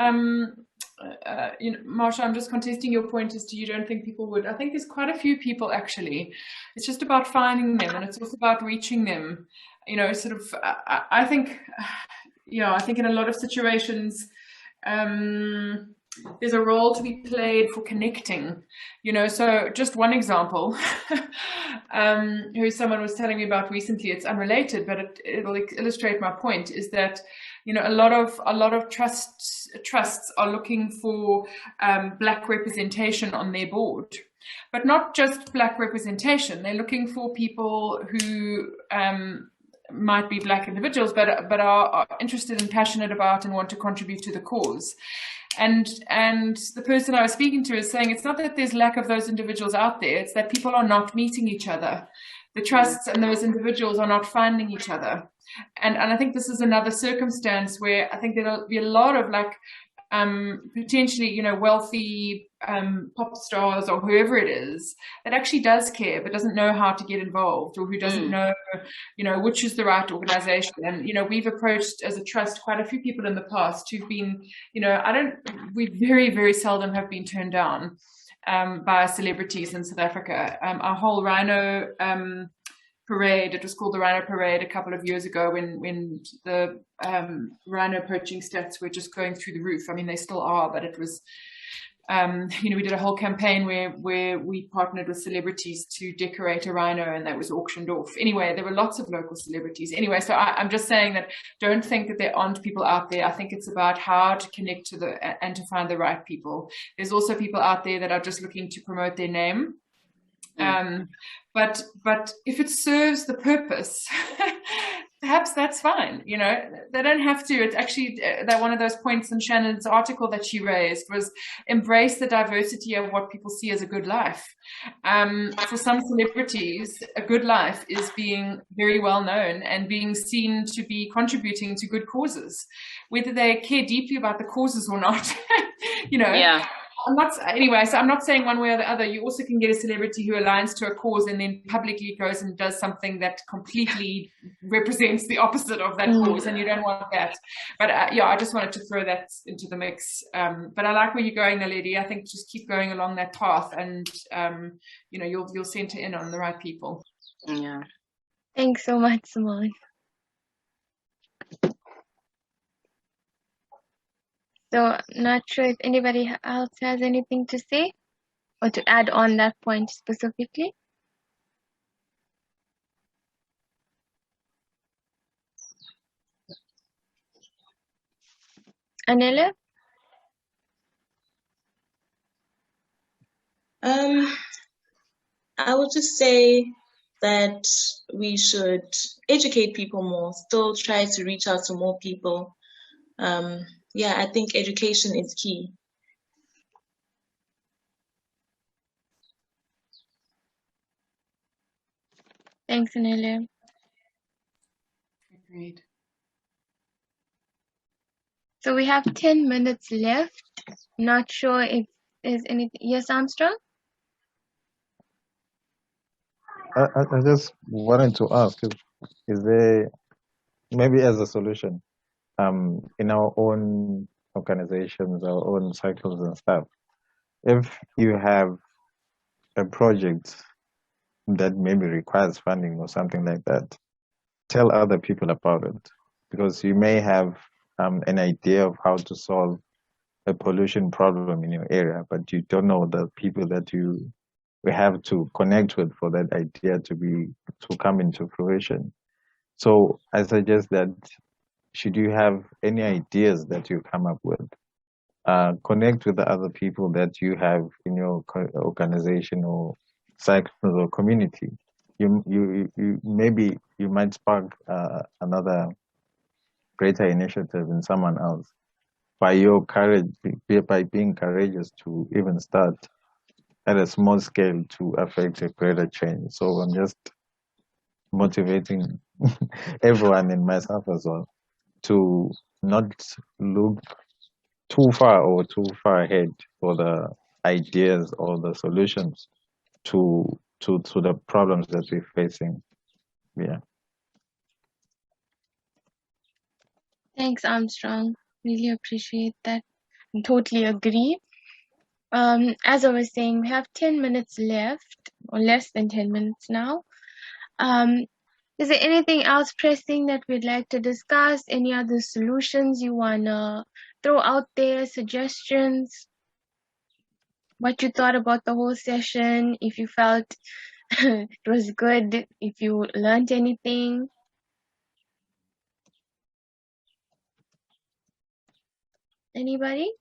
Marsha, I'm just contesting your point as to you don't think people would. I think there's quite a few people actually. It's just about finding them, and it's also about reaching them. Sort of. I think, I think in a lot of situations, there's a role to be played for connecting. So just one example, who someone was telling me about recently. It's unrelated, but it'll illustrate my point. Is that a lot of trusts are looking for Black representation on their board, but not just Black representation. They're looking for people who might be Black individuals, but are interested and passionate about and want to contribute to the cause. And the person I was speaking to is saying it's not that there's lack of those individuals out there; it's that people are not meeting each other. The trusts and those individuals are not finding each other. And I think this is another circumstance where I think there'll be a lot of potentially, wealthy pop stars or whoever it is that actually does care but doesn't know how to get involved, or who doesn't know, which is the right organization. And, we've approached as a trust quite a few people in the past who've been, we very, very seldom have been turned down by celebrities in South Africa. Our whole rhino parade, it was called the Rhino Parade a couple of years ago when the rhino poaching stats were just going through the roof. I mean, they still are, but it was, we did a whole campaign where we partnered with celebrities to decorate a rhino, and that was auctioned off. Anyway, there were lots of local celebrities. Anyway, so I'm just saying that don't think that there aren't people out there. I think it's about how to connect and to find the right people. There's also people out there that are just looking to promote their name. But if it serves the purpose, perhaps that's fine. They don't have to. It's actually that one of those points in Shannon's article that she raised was embrace the diversity of what people see as a good life. For some celebrities, a good life is being very well known and being seen to be contributing to good causes, whether they care deeply about the causes or not. Yeah. I'm not saying one way or the other. You also can get a celebrity who aligns to a cause and then publicly goes and does something that completely represents the opposite of that cause, and you don't want that. But I just wanted to throw that into the mix. But I like where you're going, Naledi. I think just keep going along that path, and you'll center in on the right people. Yeah. Thanks so much, Simone. So, not sure if anybody else has anything to say or to add on that point specifically. Anela? I would just say that we should educate people more, still try to reach out to more people. I think education is key. Thanks, Anela. Agreed. So we have 10 minutes left. Not sure if there's anything. Yes, Armstrong? I just wanted to ask, is there maybe as a solution, in our own organizations, our own cycles and stuff, if you have a project that maybe requires funding or something like that, tell other people about it, because you may have an idea of how to solve a pollution problem in your area, but you don't know the people that we have to connect with for that idea to come into fruition. So I suggest that should you have any ideas that you come up with, connect with the other people that you have in your organization or cycles or community. You maybe you might spark another greater initiative in someone else by your courage, by being courageous to even start at a small scale to affect a greater change. So I'm just motivating everyone and myself as well to not look too far ahead for the ideas or the solutions to the problems that we're facing. Yeah. Thanks, Armstrong. Really appreciate that. totally agree. As I was saying, we have 10 minutes left, or less than 10 minutes now. Is there anything else pressing that we'd like to discuss? Any other solutions you want to throw out there, suggestions? What you thought about the whole session, if you felt it was good, if you learned anything? Anybody?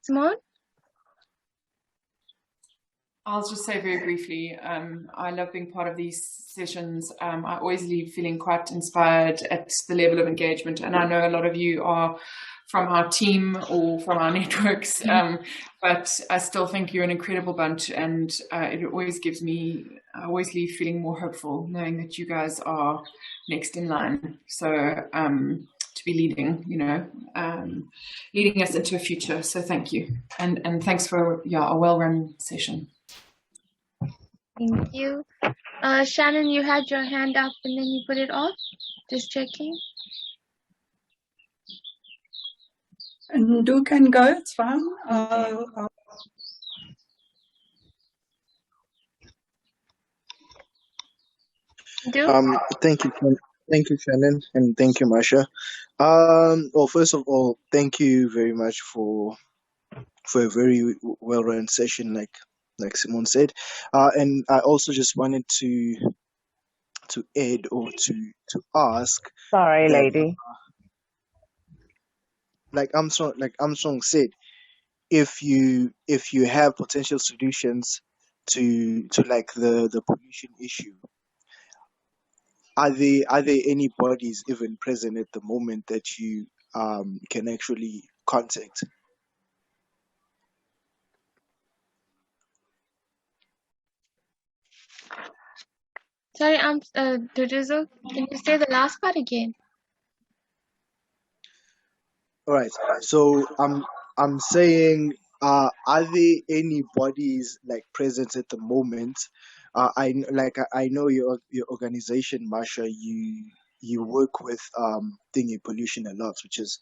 Simone? I'll just say very briefly, I love being part of these sessions. I always leave feeling quite inspired at the level of engagement. And I know a lot of you are from our team or from our networks, but I still think you're an incredible bunch. And it always gives me, I always leave feeling more hopeful, knowing that you guys are next in line. So to be leading, leading us into a future. So thank you. And thanks for a well-run session. Thank you. Shannon, you had your hand up and then you put it off. Just checking. And you can go, it's fine. Thank you, Shannon, and thank you, Masha. Well, first of all, thank you very much for a very well-run session, like Simone said. And I also just wanted to add or to ask. Sorry, that, lady. Like Armstrong said, if you have potential solutions to like the pollution issue, are there any bodies even present at the moment that you can actually contact? Sorry, Durizo, can you say the last part again? All right. So I'm saying, are there any bodies like present at the moment? I know your organization, Masha. You work with thingy pollution a lot, which is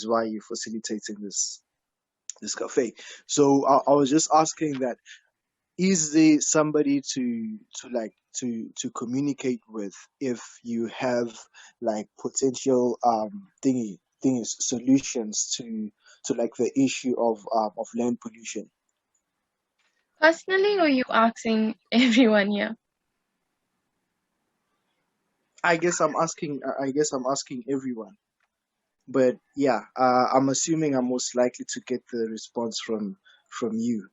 why you're facilitating this cafe. So I was just asking that, is there somebody to communicate with if you have like potential solutions to like the issue of land pollution? Personally, or you asking everyone here? I guess I'm asking everyone, but yeah, I'm assuming I'm most likely to get the response from you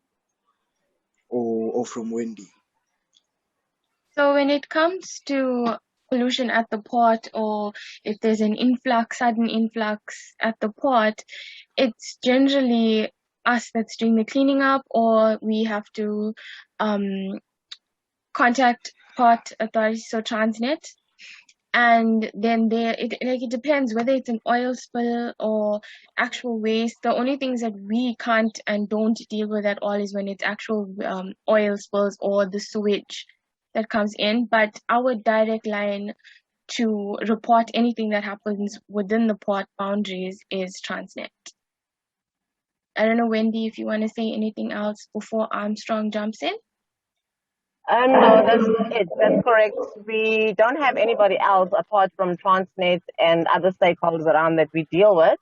or from Wendy. So when it comes to pollution at the port, or if there's an sudden influx at the port, it's generally us that's doing the cleaning up, or we have to contact port authorities, so Transnet. And then it depends whether it's an oil spill or actual waste. The only things that we can't and don't deal with at all is when it's actual oil spills or the sewage that comes in. But our direct line to report anything that happens within the port boundaries is Transnet. I don't know, Wendy, if you want to say anything else before Armstrong jumps in. No, that's it. That's correct. We don't have anybody else apart from Transnet and other stakeholders around that we deal with.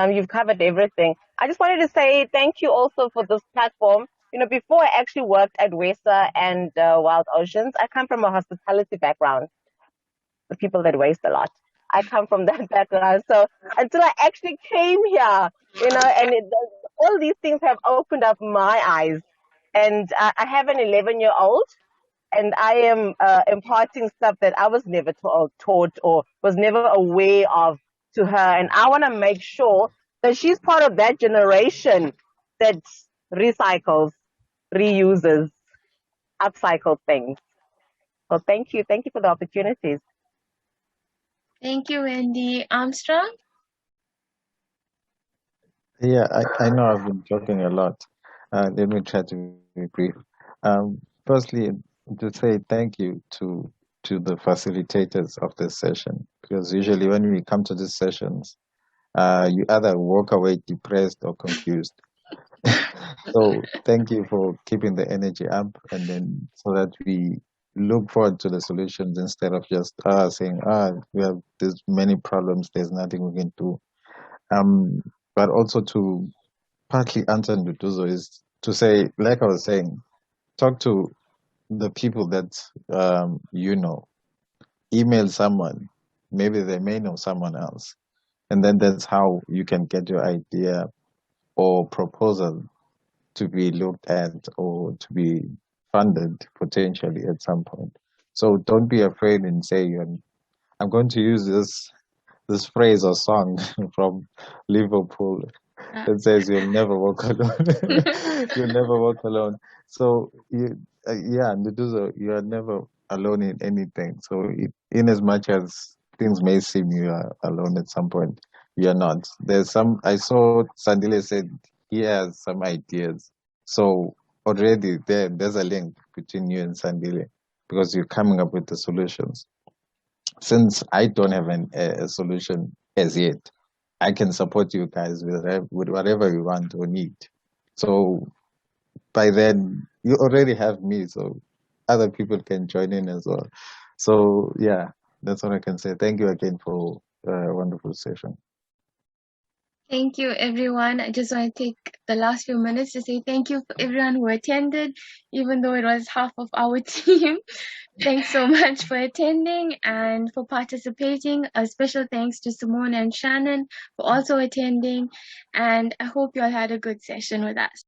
You've covered everything. I just wanted to say thank you also for this platform. Before I actually worked at WESA and Wild Oceans, I come from a hospitality background. The people that waste a lot. I come from that background. So until I actually came here, and all these things have opened up my eyes. And I have an 11-year-old, and I am imparting stuff that I was never taught or was never aware of to her. And I want to make sure that she's part of that generation that recycles, reuses, upcycles things. So thank you. Thank you for the opportunities. Thank you, Wendy. Armstrong? Yeah, I know I've been talking a lot. Let me try to be brief. Firstly, to say thank you to to the facilitators of this session, because usually when we come to these sessions, you either walk away depressed or confused. So thank you for keeping the energy up, and then so that we look forward to the solutions instead of just saying, we have this many problems, there's nothing we can do. But also to partly answer Nduduzo is to say, like I was saying, talk to the people that you know, email someone, maybe they may know someone else, and then that's how you can get your idea or proposal to be looked at or to be funded potentially at some point. So don't be afraid and say, I'm going to use this phrase or song from Liverpool that says you'll never walk alone. You'll never walk alone. So yeah, Nduduzo, you are never alone in anything. So in as much as things may seem you are alone at some point, you're not. I saw Sandile said he has some ideas. So already there's a link between you and Sandile because you're coming up with the solutions. Since I don't have a solution as yet, I can support you guys with whatever you want or need. So by then, you already have me, so other people can join in as well. So yeah, that's what I can say. Thank you again for a wonderful session. Thank you, everyone. I just want to take the last few minutes to say thank you for everyone who attended, even though it was half of our team. Thanks so much for attending and for participating. A special thanks to Simone and Shannon for also attending. And I hope you all had a good session with us.